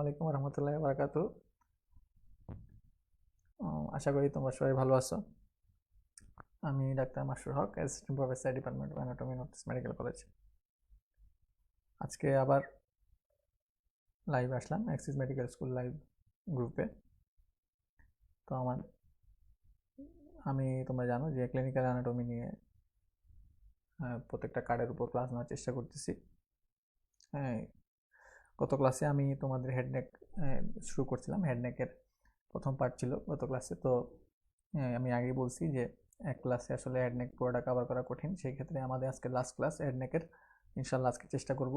আলাইকুম রহমতুল্লাহি ওয়া বারাকাতুহু। আশা করি তোমরা সবাই ভালো আছো। আমি doctor Masrur Haque, assistant professor, department of anatomy, north medical college. আজকে আবার লাইভ আসলাম অ্যাক্সিস মেডিকেল স্কুল লাইভ গ্রুপে। তো তোমরা জানো যে ক্লিনিক্যাল অ্যানাটমি নিয়ে প্রত্যেকটা কার্ডের উপর ক্লাস নেওয়ার চেষ্টা করতেছি। হ্যাঁ, গত ক্লাসে আমি তোমাদের হেডনেক শুরু করছিলাম। হেডনেকের প্রথম পার্ট ছিল গত ক্লাসে। তো আমি আগেই বলছি যে এক ক্লাসে আসলে হেডনেক পুরোটা কভার করা কঠিন, সেই ক্ষেত্রে আমাদের আজকে লাস্ট ক্লাস হেডনেকের। ইনশাল্লাহ আজকে চেষ্টা করব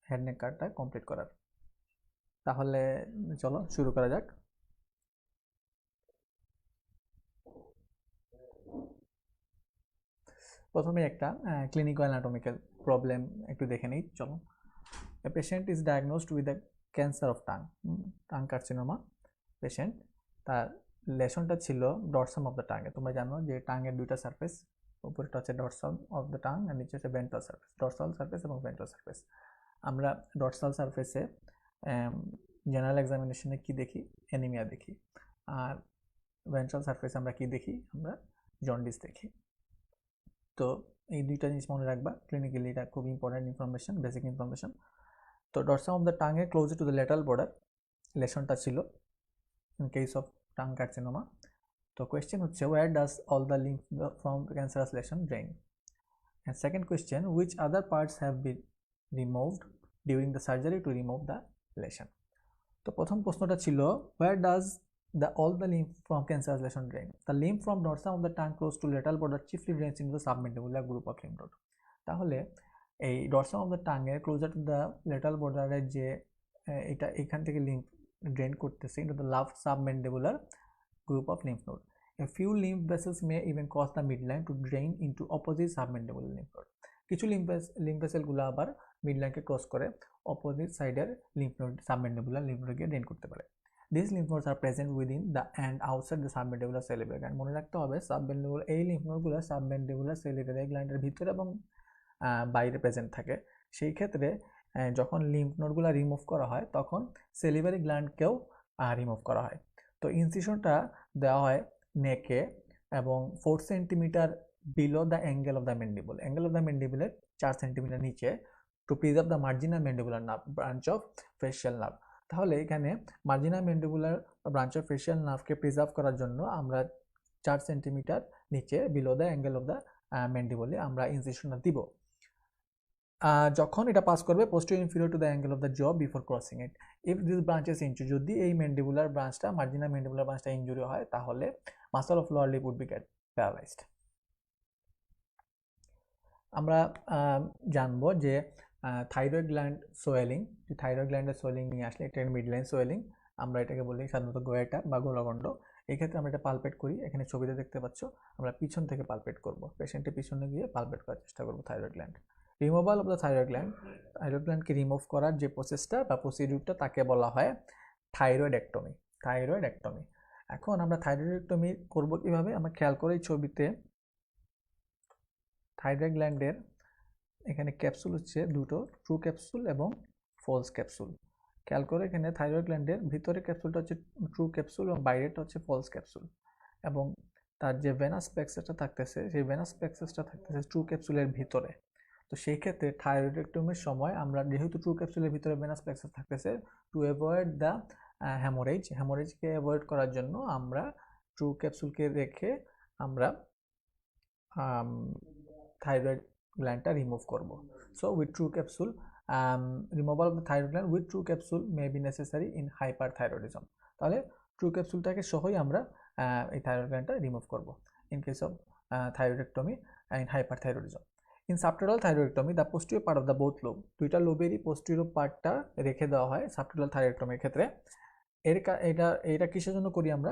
হেডনেক কার্ডটা কমপ্লিট করার। তাহলে চলো শুরু করা যাক। প্রথমে একটা ক্লিনিক্যাল অ্যানাটমিক্যাল প্রবলেম একটু দেখে নিই, চলো। A patient is ডায়াগনোজড with the cancer of tongue carcinoma. Patient, তার লেশনটা ছিল ডরসাম অফ দ্য টাঙ্গে। তোমরা জানো যে টাঙ্গের দুইটা সারফেস, উপরেটা হচ্ছে ডরসাল অফ দ্য টাং আর নিচে হচ্ছে ভেন্ট্রাল সারফেস। ডরসাল সারফেস এবং ভেন্ট্রাল সারফেস। আমরা ডরসাল সারফেসে জেনারেল এক্সামিনেশনে কি দেখি? অ্যানিমিয়া দেখি। আর ভেন্ট্রাল সারফেসে আমরা কি দেখি? আমরা জন্ডিস দেখি। তো এই দুইটা জিনিস মনে রাখবা, ক্লিনিক্যালি এটা খুব ইম্পর্টেন্ট ইনফরমেশন, বেসিক ইনফরমেশন। তো dorsum of the tongue close to the lateral border লেশনটা ছিল in case of tongue carcinoma. তো কোয়েশ্চেন হচ্ছে, where does all the lymph from cancerous lesion drain? And second question, which other parts have been removed during the surgery to remove the lesion? তো প্রথম প্রশ্নটা ছিল, where does all the lymph from cancerous lesion drain? The lymph from dorsum of the tongue close to lateral border chiefly drains into the submandibular group of lymph node. তাহলে এই dorsum of the tongue এর closer to the lateral border এর যে এটা এখান থেকে lymph drain করতেছে into the left submandibular group of lymph node. A few lymph vessels may even cause the midline to drain into opposite submandibular lymph node. কিছু lymph ভেসেলগুলো আবার মিডলাইনকে ক্রস করে অপোজিট সাইডের লিম্ফ নোড, সাবমেন্ডিবুলার লিম্ফ নোডকে drain করতে পারে। This lymph nodes are present within the and outside the submandibular salivary gland. মনে রাখতে হবে সাবমেন্ডিবুলার এই লিম্ফ নোডগুলো সাবমেন্ডিবুলার সেলিব্রাল গ্ল্যান্ডের ভিতরে এবং বাইরে প্রেজেন্ট থাকে। সেই ক্ষেত্রে যখন লিম্ফ নোডগুলো রিমুভ করা হয় তখন সেলিভারি গ্ল্যান্ডকেও রিমুভ করা হয়। তো ইনসিশনটা দেওয়া হয় নেকে এবং 4 centimetre below the angle of the mandible. Angle of the ম্যান্ডিবলের 4 সেন্টিমিটার নিচে, to preserve the marginal mandibular nerve branch of facial nerve. তাহলে এখানে marginal mandibular branch of facial নার্ভকে প্রিজার্ভ করার জন্য আমরা 4 সেন্টিমিটার নিচে below the angle of the ম্যান্ডিবলে আমরা ইনসিশনটা দিব। যখন এটা পাস করবে posterior inferior to the angle of the jaw before crossing it. If this branches injury, যদি এই ম্যান্ডিবুলার ব্রাঞ্চটা মার্জিনাল ম্যান্ডিবুলার ব্রাঞ্চটা ইনজুরি হয় তাহলে muscle of lower lip would be get paralysed. আমরা জানবো যে থাইরয়েড গ্ল্যান্ড সোয়েলিং, থাইরয়েড গ্ল্যান্ডের সোয়েলিং নিয়ে আসলে এটা মিডলাইন সোয়েলিং, আমরা এটাকে বলি সাধারণত গোয়েটা বা গোলাগণ্ড। এই ক্ষেত্রে আমরা এটা পালপেট করি। এখানে ছবিতে দেখতে পাচ্ছ আমরা পিছন থেকে পালপেট করব, পেশেন্টের পিছনে গিয়ে পালপেট করার চেষ্টা করবো thyroid gland. Removal of the thyroid গ্ল্যান্ডকে রিমুভ করার যে প্রসেসটা বা প্রসিডিউরটা তাকে বলা হয় থাইরয়েডেক্টমি। থাইরয়েডেক্টমি। এখন আমরা থাইরয়েডেক্টমি করব কিভাবে? আমরা খেয়াল করে এই ছবিতে থাইরয়েড গ্ল্যান্ডের এখানে ক্যাপসুল হচ্ছে দুটো, ট্রু ক্যাপসুল এবং ফলস ক্যাপসুল। খেয়াল করে এখানে থাইরয়েড গ্ল্যান্ডের ভিতরে ক্যাপসুলটা হচ্ছে ট্রু ক্যাপসুল এবং বাইরেটা হচ্ছে ফলস ক্যাপসুল, এবং তার যে ভেনাস প্লেক্সাসটা থাকতেছে সেই ভেনাস প্লেক্সাসটা থাকতেছে ট্রু ক্যাপসুলের ভিতরে। তো সেই ক্ষেত্রে থাইরয়েডেক্টমির সময় আমরা যেহেতু ট্রু ক্যাপসুলের ভিতরে ভেনাস প্লেক্সাস থাকতেছে, টু অ্যাভয়েড দ্য হ্যামোরেজকে অ্যাভয়েড করার জন্য আমরা ট্রু ক্যাপসুলকে রেখে আমরা থাইরয়েড গ্ল্যান্ডটা রিমুভ করব। So with true capsule, removal of the thyroid gland with true capsule may be necessary in hyperthyroidism. তাহলে ট্রু ক্যাপসুলটাকে সহই আমরা এই থাইরয়েড গ্ল্যান্ডটা রিমুভ করব in case of thyroidectomy in hyperthyroidism. In subtotal thyroidectomy the posterior part of the both lobe, দুইটা লোবেরই posterior পার্টটা রেখে দেওয়া হয় subtotal থাইরয়েডেক্টমির ক্ষেত্রে। এটা কিসের জন্য করি আমরা?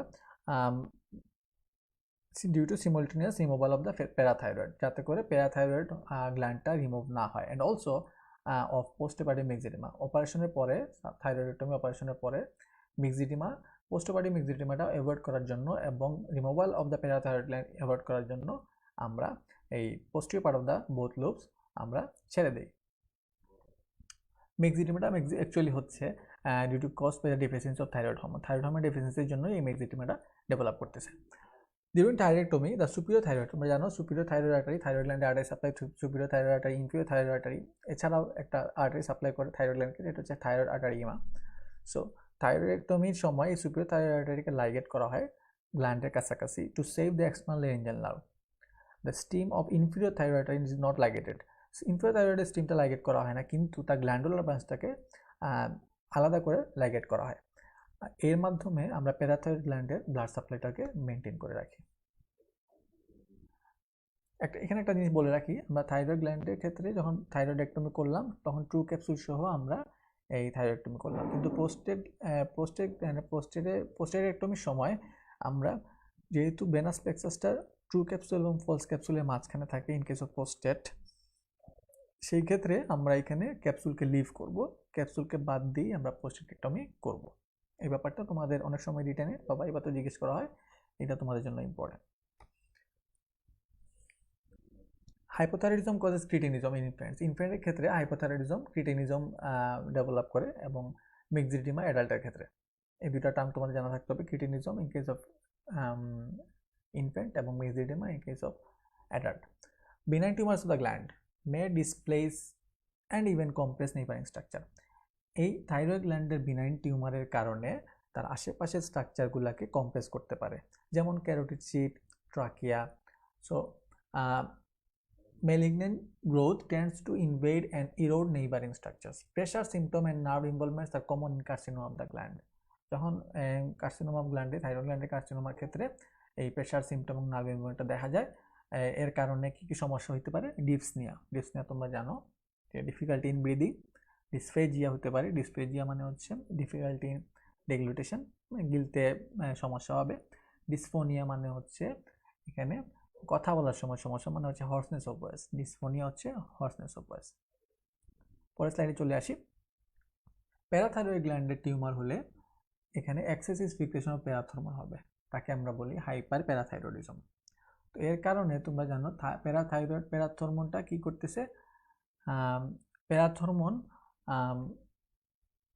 Due to simultaneous removal of the parathyroid, যাতে করে প্যারাথাইরয়েড গ্ল্যান্ডটা রিমুভ না হয়। And also of postpartum myxoedema, অপারেশনের পরে থাইরয়েডেক্টমি অপারেশনের পরে মিক্সিডিমা, পোস্টপার্টিম মিক্সিডিমাটা অ্যাভয়েড করার জন্য এবং removal of the parathyroid gland avoid করার জন্য আমরা এই posterior part of the both lobes আমরা ছেড়ে দিই। মিক্সিডিমাটা অ্যাকচুয়ালি হচ্ছে due to cause by the deficiency of thyroid hormone ডেফিসিয়েন্সির জন্য এই মেক্সিডিমাটা ডেভেলপ করতেছে। During thyroidectomy the superior thyroid, তোমরা জানো সুপিরিয়র থাইরয়েড আর্টারি, থাইরয়েড গ্ল্যান্ডে artery supply superior thyroid artery, inferior thyroid artery, এছাড়াও একটা আর্টারি সাপ্লাই করে থাইরয়েড গ্ল্যান্ডকে, এটা হচ্ছে থাইরয়েড আর্টারিমা। সো থাইরয়েডটমির সময় এই সুপিরিয়র থাইরয়েড আর্টারিকে লাইগেট করা হয় গ্ল্যান্ডের কাছাকাছি to save the external laryngeal nerve. The stem of inferior thyroid artery is not ligated. Inferior থাইরয়েডের স্টিমটা লাইগেট করা হয় না, কিন্তু তার গ্ল্যান্ডুলার ব্রাঞ্চটাকে আলাদা করে লাইগেট করা হয়। এর মাধ্যমে আমরা প্যারাথাইরয়েড গ্ল্যান্ডের ব্লাড সাপ্লাইটাকে মেনটেন করে রাখি। এখানে একটা জিনিস বলে রাখি, আমরা থাইরয়েড গ্ল্যান্ডের ক্ষেত্রে যখন থাইরয়েডেক্টমি করলাম তখন ট্রু ক্যাপসুল সহ আমরা এই থাইরয়েডেক্টমি করলাম, কিন্তু পোস্টেডেক্টমির সময় আমরা যেহেতু ভেনাস প্লেক্সাসটা ট্রু ক্যাপসুল এবং ফলস ক্যাপসুলের মাঝখানে থাকে ইন কেস অফ পোস্টেড, সেই ক্ষেত্রে আমরা এখানে ক্যাপসুলকে লিভ করব, ক্যাপসুলকে বাদ দিয়ে আমরা পোস্টেডেক্টমি করব। এই ব্যাপারটা তোমাদের অনেক সময় রিটেনে বা ভাইভাতে জিজ্ঞেস করা হয়, এটা তোমাদের জন্য important. Hypothyroidism causes cretinism in infants. ইনফ্যান্টের ক্ষেত্রে হাইপোথাইরয়েডিজম ক্রিটিনিজম ডেভেলপ করে এবং মিক্সিডিমা অ্যাডাল্টের ক্ষেত্রে। এই দুটা টার্ম তোমাদের জানা থাকতে হবে, cretinism in case of infant এবং myxoedema in case of adult. Benign tumours of the gland may displace and even compress neighbouring structure. এই থাইরয়েড গ্ল্যান্ডের বিনাইন টিউমারের কারণে তার আশেপাশের স্ট্রাকচারগুলোকে কম্প্রেস করতে পারে, যেমন carotid sheath, trachea. So malignant growth tends to invade and erode neighboring structures. Pressure symptom and nerve involvements are common in carcinoma of the gland. যখন কার্সিনোমা অফ গ্ল্যান্ডে, থাইরয়েড গ্ল্যান্ডের কার্সিনোমার ক্ষেত্রে এই প্রেশার সিমটম এবং nerve ইনভলভমেন্টটা দেখা যায়। এর কারণে কি কি সমস্যা হতে পারে? ডিসপনিয়া তোমরা জানো, ডিফিকাল্টি ইন ব্রিদিং। ডিসফেজিয়া হতে পারে, ডিসফেজিয়া মানে হচ্ছে ডিফিকাল্টি ইন ডেগ্লুটেশন, গিলতে সমস্যা হবে। ডিসফোনিয়া মানে হচ্ছে এখানে কথা বলার সময় সমস্যা, মানে হচ্ছে হর্সনেস অফ ভয়েস। ডিসফোনিয়া হচ্ছে হর্সনেস অফ ভয়েস। পরের স্লাইডে চলে আসি। প্যারাথাইরয়েড গ্ল্যান্ডের টিউমার হলে এখানে এক্সেসিভ সিক্রেশন অফ প্যারাথর্মোন হবে, তাকে আমরা বলি হাইপার প্যারাথাইরয়েডিজম। তো এর কারণে তোমরা জানো প্যারাথর্মোনটা কি করতেছে? প্যারাথর্মোন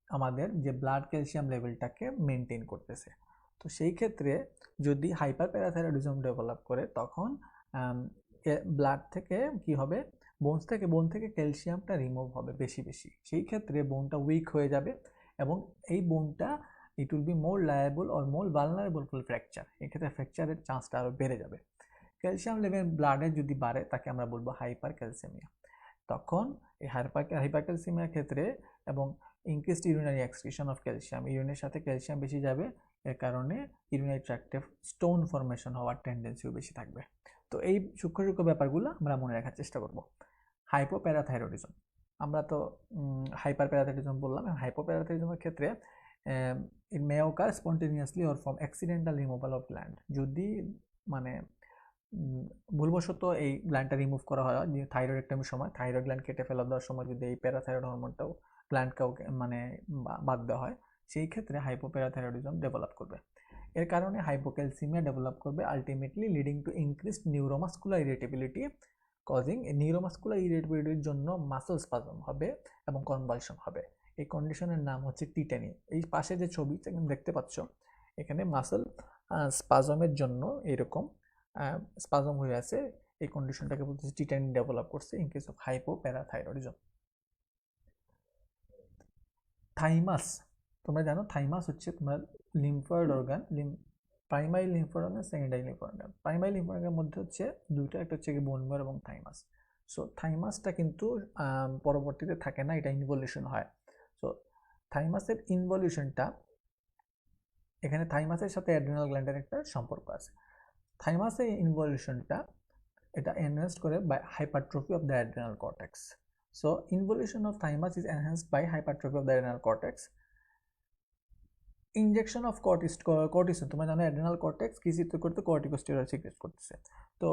আমাদের যে ব্লাড ক্যালসিয়াম লেভেলটাকে মেনটেন করতেছে। তো সেই ক্ষেত্রে যদি হাইপার প্যারাথাইরয়েডিজম ডেভেলপ করে তখন ব্লাড থেকে কি হবে, বোন থেকে ক্যালসিয়ামটা রিমুভ হবে বেশি। সেই ক্ষেত্রে বোনটা উইক হয়ে যাবে এবং এই বোনটা it will be more liable or more vulnerable for fracture. এক্ষেত্রে ফ্র্যাকচারের চান্সটা আরও বেড়ে যাবে। ক্যালসিয়াম লেভেল ব্লাডে যদি বাড়ে তাকে আমরা বলবো হাইপার ক্যালসিয়ামিয়া। তখন এই হাইপার ক্যালসিয়ামিয়ার ক্ষেত্রে এবং increased urinary excretion of calcium, ইউরিনের সাথে ক্যালসিয়াম বেশি যাবে, এর কারণে ইউরিনারি ট্র্যাক্টে স্টোন ফরমেশন হওয়ার টেন্ডেন্সিও বেশি থাকবে। তো এই সূক্ষ্ম ব্যাপারগুলো আমরা মনে রাখার চেষ্টা করব। হাইপোপ্যারাথাইরয়েডিজম, আমরা তো হাইপার প্যারাথাইরয়েডিজম বললাম। হাইপোপ্যারাথাইরয়েডিজমের ক্ষেত্রে it may occur spontaneously or from accidental removal of gland. যদি মানে ভুলবশত এই গ্ল্যান্ডটা রিমুভ করা হয়, যে থাইরয়েডেক্টমির সময় থাইরয়েড গ্ল্যান্ড কেটে ফেলা দেওয়ার সময় যদি এই প্যারাথাইরয়েড হরমোনটাও গ্ল্যান্ডকেও মানে বাদ দেওয়া হয়, সেই ক্ষেত্রে হাইপোপ্যারাথাইরয়েডিজম ডেভেলপ করবে। এর কারণে হাইপোক্যালসিমিয়া ডেভেলপ করবে, ultimately leading to increased neuromuscular irritability, causing neuromuscular ইরিটেবিলিটির জন্য মাসল স্পাজম হবে এবং কনভালশন হবে। এই কন্ডিশনের নাম হচ্ছে টিটানি। এই পাশে যে ছবি দেখতে পাচ্ছ, এখানে মাসল স্পাজমের জন্য এরকম স্পাজম হয়ে আছে, এই কন্ডিশনটাকে বলতেছে টিটানি ডেভেলপ করছে in case of hypoparathyroidism. Thymus, তোমরা জানো থাইমাস হচ্ছে তোমার lymphoid organ, primary lymphoid organ, secondary lymphoid organ. Primary lymphoid অর্গানের মধ্যে হচ্ছে দুইটা, একটা হচ্ছে বোন ম্যারো এবং থাইমাস। সো থাইমাসটা কিন্তু পরবর্তীতে থাকে না, এটা ইনভলিউশন হয়। সো থাইমাসের ইনভলিউশনটা, এখানে থাইমাসের সাথে অ্যাড্রিনাল গ্ল্যান্ডের একটা সম্পর্ক আছে। থাইমাসের ইনভলিউশনটা এটা এনহ্যান্সড করে by hypertrophy of the adrenal cortex. So involution of thymus is enhanced by hypertrophy of the adrenal cortex. Injection of cortisone, তোমরা জানো adrenal cortex কি সিক্রেট করতে, corticosteroid সিক্রেট করতেছে। তো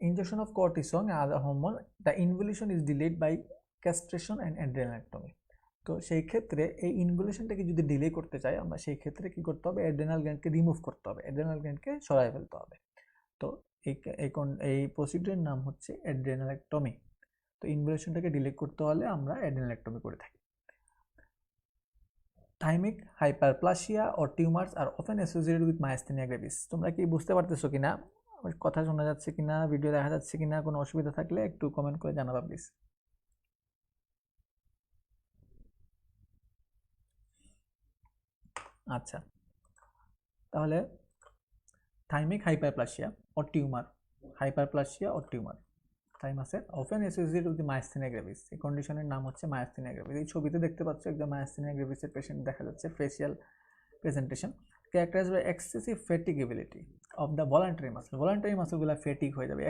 injection of cortisone and other hormone, the involution is delayed by castration and adrenalectomy. তো সেই ক্ষেত্রে এই ইনভলিউশনটাকে যদি ডিলে করতে চাই আমরা, সেই ক্ষেত্রে কি করতে হবে, অ্যাড্রেনাল গ্ল্যান্ডকে রিমুভ করতে হবে, অ্যাড্রেনাল গ্ল্যান্ডকে সরাই ফেলতে হবে। তো এই প্রসিডিউরের নাম হচ্ছে অ্যাড্রেনালেক্টমি। তো ইনভলিউশনটাকে ডিলে করতে হলে আমরা অ্যাড্রেনালেক্টমি করে থাকি। Thymic hyperplasia or tumours are often associated with myasthenia gravis. তোমরা কি বুঝতে পারতেছো কিনা, আমার কথা শোনা যাচ্ছে কিনা, ভিডিও দেখা যাচ্ছে কিনা, কোনো অসুবিধা থাকলে একটু কমেন্ট করে জানাবা প্লিজ। আচ্ছা, তাহলে thymic hyperplasia or tumour, hyperplasia or tumour থাইমাসের often associated with myasthenia gravis, এই কন্ডিশনের নাম হচ্ছে মায়াস্থেনিয়া গ্রেভিস। এই ছবিতে দেখতে পাচ্ছ একজন মায়াস্থেনিয়া গ্রেভিসের পেশেন্ট দেখা যাচ্ছে, facial presentation characterized by excessive fatigability of the voluntary muscle. voluntary muscle গুলা ফ্যাটিক হয়ে যাবে,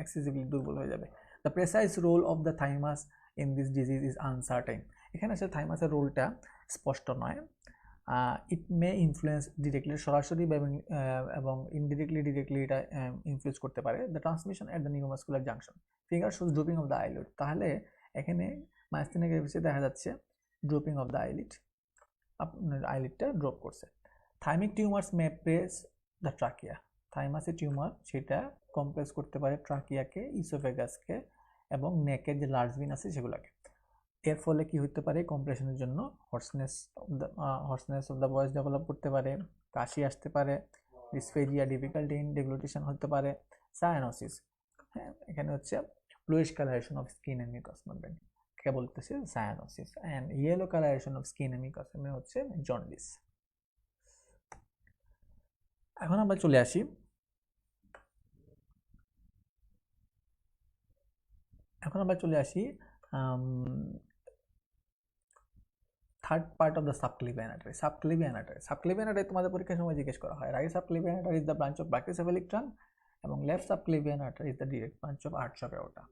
excessively দুর্বল হয়ে যাবে। The precise role of the thymus in this disease is uncertain. এখানে আসলে থাইমাসের রোলটা স্পষ্ট নয়। ইট মে ইনফ্লুয়েন্স ডিরেক্টলি, সরাসরি এবং ডিরেক্টলি এটা ইনফ্লুয়েন্স করতে পারে। The transmission at the neuromuscular junction, finger shows drooping of the eyelid. তাহলে এখানে মায়াস্থেনিয়া গ্রেভিসে দেখা যাচ্ছে ড্রপিং অফ দ্য আইলিড, আপনার আইলিডটা ড্রপ করছে। Thymic tumours may press the trachea, থাইমাসের টিউমার সেটা কমপ্রেস করতে পারে ট্রাকিয়াকে, ইসোফেগাসকে এবং নেকের যে লার্জ ভিন আছে সেগুলোকে। এর ফলে কি হতে পারে, কম্প্রেশনের জন্য hoarseness of the voice develop করতে পারে, কাশি আসতে পারে, ডিসফেজিয়া, ডিফিকাল্টি ইন ডিগ্লুটেশন হতে পারে, সায়ানোসিস। হ্যাঁ, এখানে হচ্ছে bluish colouration of skin and mucous membrane কে বলতেছে cyanosis, and yellow colouration of skin and mucous membrane হচ্ছে জন্ডিস। এখন আমরা চলে আসি third part of the subclavian artery. Subclavian artery তোমাদের পরীক্ষার সময় জিজ্ঞেস করা হয়। Right subclavian artery is the branch of brachiocephalic trunk এবং left subclavian artery is the direct branch of arch of aorta.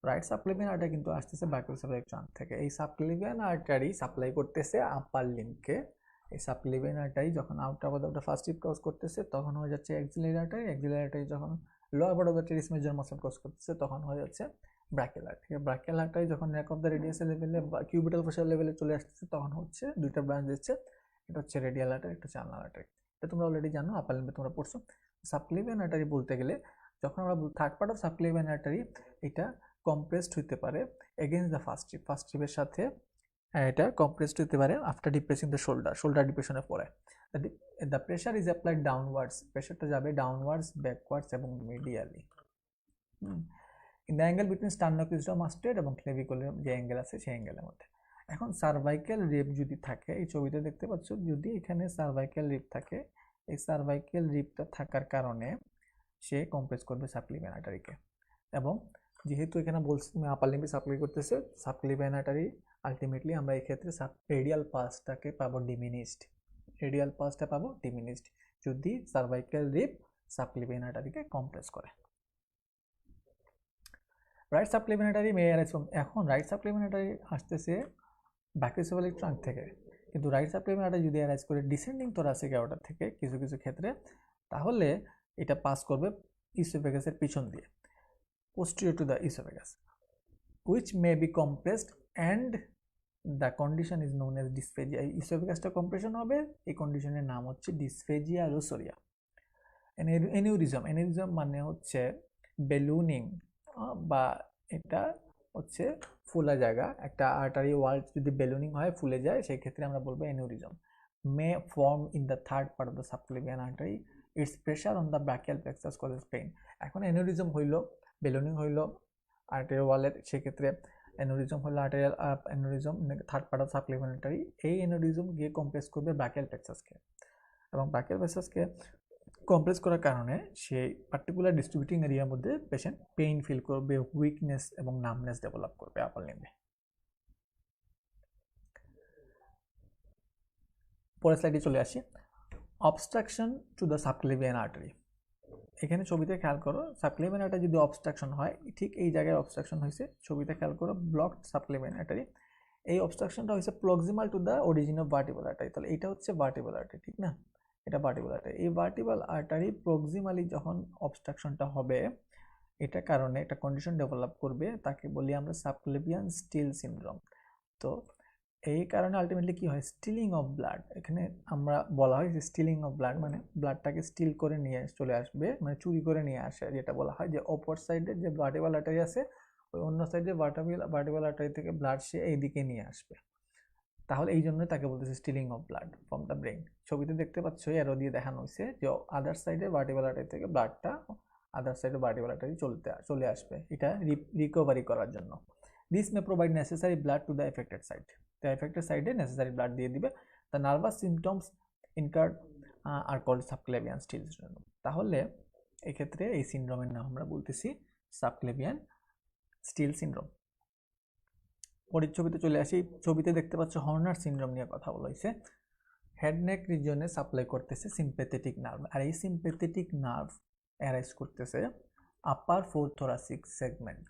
Right subclavian artery কিন্তু আসতেছে brachiocephalic trunk থেকে। এই সাবক্লিভিয়ান আর্টারি সাপ্লাই করতেছে আপার লিম্বকে। এই সাবক্লিভিয়ান আর্টারি যখন outer part of the first rib cross করতেছে তখন হয়ে যাচ্ছে এক্সিলারি আর্টারি। এক্সিলারি আর্টারি যখন lower part of the teres major muscle cross করতেছে তখন হয়ে যাচ্ছে ব্রাকিয়াল আর্টারি। ব্রাকিয়াল আর্টারি যখন নেক অফ দ্য রেডিয়াসের লেভেলে বা কিউবিটাল ফোসাল লেভেলে চলে আসতেছে তখন হচ্ছে দুইটা ব্রাঞ্চ দিচ্ছে, এটা হচ্ছে রেডিয়াল আর্টারি, একটা হচ্ছে আলনার আর্টারি। এটা তোমরা অলরেডি জানো, আপার লিম্বে তোমরা পড়ছো। সাবক্লিভিয়ান আর্টারি বলতে গেলে যখন আমরা third part of subclavian artery এটা কম্প্রেসড হতে পারে এগেইনস্ট দ্য ফার্স্ট রিবের সাথে, এটা কম্প্রেসড হতে পারে আফটার ডিপ্রেসিং দ্য শোল্ডার ডিপ্রেশনের পরে। The pressure is applied downwards, প্রেশারটা যাবে ডাউনওয়ার্ডস, ব্যাকওয়ার্ডস এবং medially. In the angle between sternocleidomastoid এবং ক্লেভিকুলার যে অ্যাঙ্গেল আছে সেই অ্যাঙ্গেলের মধ্যে। এখন সার্ভাইক্যাল রিব যদি থাকে, এই ছবিতে দেখতে পাচ্ছ, যদি এখানে সার্ভাইক্যাল রিব থাকে, এই সার্ভাইক্যাল রিবটা থাকার কারণে সে কম্প্রেস করবে সাবক্লিভিয়ান আর্টারিকে। এবং যেহেতু এখানে বলছি তুমি আপার লিম্বে সাপ্লাই করতেছে সাবক্লিভিয়ান আর্টারি, আলটিমেটলি আমরা এই ক্ষেত্রে রেডিয়াল পাসটাকে পাবো ডিমিনিশড, যদি সার্ভাইক্যাল রিব সাবক্লিভিয়ান আর্টারিকে কম্প্রেস করে। Right subclavian artery may arise from, এখন রাইট সাবক্লিভিয়ান আর্টারি আসতেছে ব্রাচিওসেফালিক ট্রাঙ্ক থেকে, কিন্তু রাইট সাবক্লিভিয়ান আর্টারি যদি অ্যারাইজ করে ডিসেন্ডিং থোরাসিক অ্যাওর্টা থেকে কিছু ক্ষেত্রে, তাহলে এটা পাস করবে ইসোফেগাসের পিছন দিয়ে, posterior to the esophagus, which may be compressed and the condition is known as dysphagia. ইসোফেগাসটা কম্প্রেশন হবে, এই কন্ডিশনের নাম হচ্ছে ডিসফেজিয়া রোসোরিয়া। এনিউরিজম মানে হচ্ছে বেলুনিং, বা এটা হচ্ছে ফুলা জায়গা, একটা আর্টারি ওয়াল যদি বেলুনিং হয় ফুলে যায় সেই ক্ষেত্রে আমরা বলবো aneurysm. May form in the third part of the subclavian artery, its pressure on the brachial plexus causes pain. এখন এনিউরিজম হইল, বেলুনিং হইল আর্টারিয়াল ওয়ালের, সেক্ষেত্রে এনিউরিজম হলো arterial aneurysm third part of subclavian artery. এই এনিউরিজম গিয়ে compress করবে brachial প্লেক্সাসকে, এবং ব্রাকিয়াল প্লেক্সাসকে কম্প্রেস করার কারণে সেই পার্টিকুলার ডিস্ট্রিবিউটিং এরিয়ার মধ্যে পেশেন্ট পেইন ফিল করবে, উইকনেস এবং নামনেস ডেভেলপ করবে আপার লিম্বে। পরের স্লাইডে চলে আসি, obstruction to the subclavian artery. এখানে ছবিতে খেয়াল করো, সাবক্লিভিয়ান আর্টারি যদি অবস্ট্রাকশন হয়, ঠিক এই জায়গায় অবস্ট্রাকশন হয়েছে, ছবিতে খেয়াল করো ব্লকড সাবক্লিভিয়ান আর্টারি। এই অবস্ট্রাকশনটা হয়েছে proximal to the origin of vertebral artery, তাহলে এটা হচ্ছে ভার্টিবল আর্টারি, ঠিক না, এটা ভার্টিবল আর্টারি। এই ভার্টিবল আর্টারি প্রক্সিমালি যখন অবস্ট্রাকশনটা হবে, এটা কারণে একটা কন্ডিশন ডেভেলপ করবে, তাকে বলি আমরা সাবক্লিভিয়ান স্টিল সিনড্রোম। তো এই কারণে আলটিমেটলি কি হয়, স্টিলিং অফ ব্লাড, এখানে আমরা বলা হয় যে স্টিলিং অফ ব্লাড মানে ব্লাডটাকে স্টিল করে নিয়ে চলে আসবে, মানে চুরি করে নিয়ে আসে, যেটা বলা হয় যে অপর সাইডে যে ভার্টিবল আর্টারি আছে ওই অন্য সাইডে ভার্টিবল আর্টারি থেকে ব্লাড সে এইদিকে নিয়ে আসবে। তাহলে এই জন্য তাকে বলতেছে stealing of blood from the brain. ছবিতে দেখতে পাচ্ছ অ্যারো দিয়ে দেখানো হয়েছে যে আদার সাইডে ভার্টিব্রাল আর্টারি থেকে ব্লাডটা আদার সাইডে ভার্টিব্রাল আর্টারি চলে আসবে, এটা রিকভারি করার জন্য। This may provide necessary blood to the affected side, the affected সাইডে নেসেসারি ব্লাড দিয়ে দিবে। The nervous symptoms incurred are called subclavian steal syndrome. তাহলে এক্ষেত্রে এই সিনড্রোমের নাম আমরা বলতেছি সাবক্লেভিয়ান স্টিল সিনড্রোম। পরের ছবিতে চলে আসি। ছবিতে দেখতে পাচ্ছ হর্নার সিনড্রোম নিয়ে কথা বলা হয়েছে। হেড নেক রিজনে সাপ্লাই করতেছে সিম্প্যাথেটিক নার্ভ, আর এই সিম্প্যাথেটিক নার্ভ অ্যারাইজ করতেছে upper four thoracic segment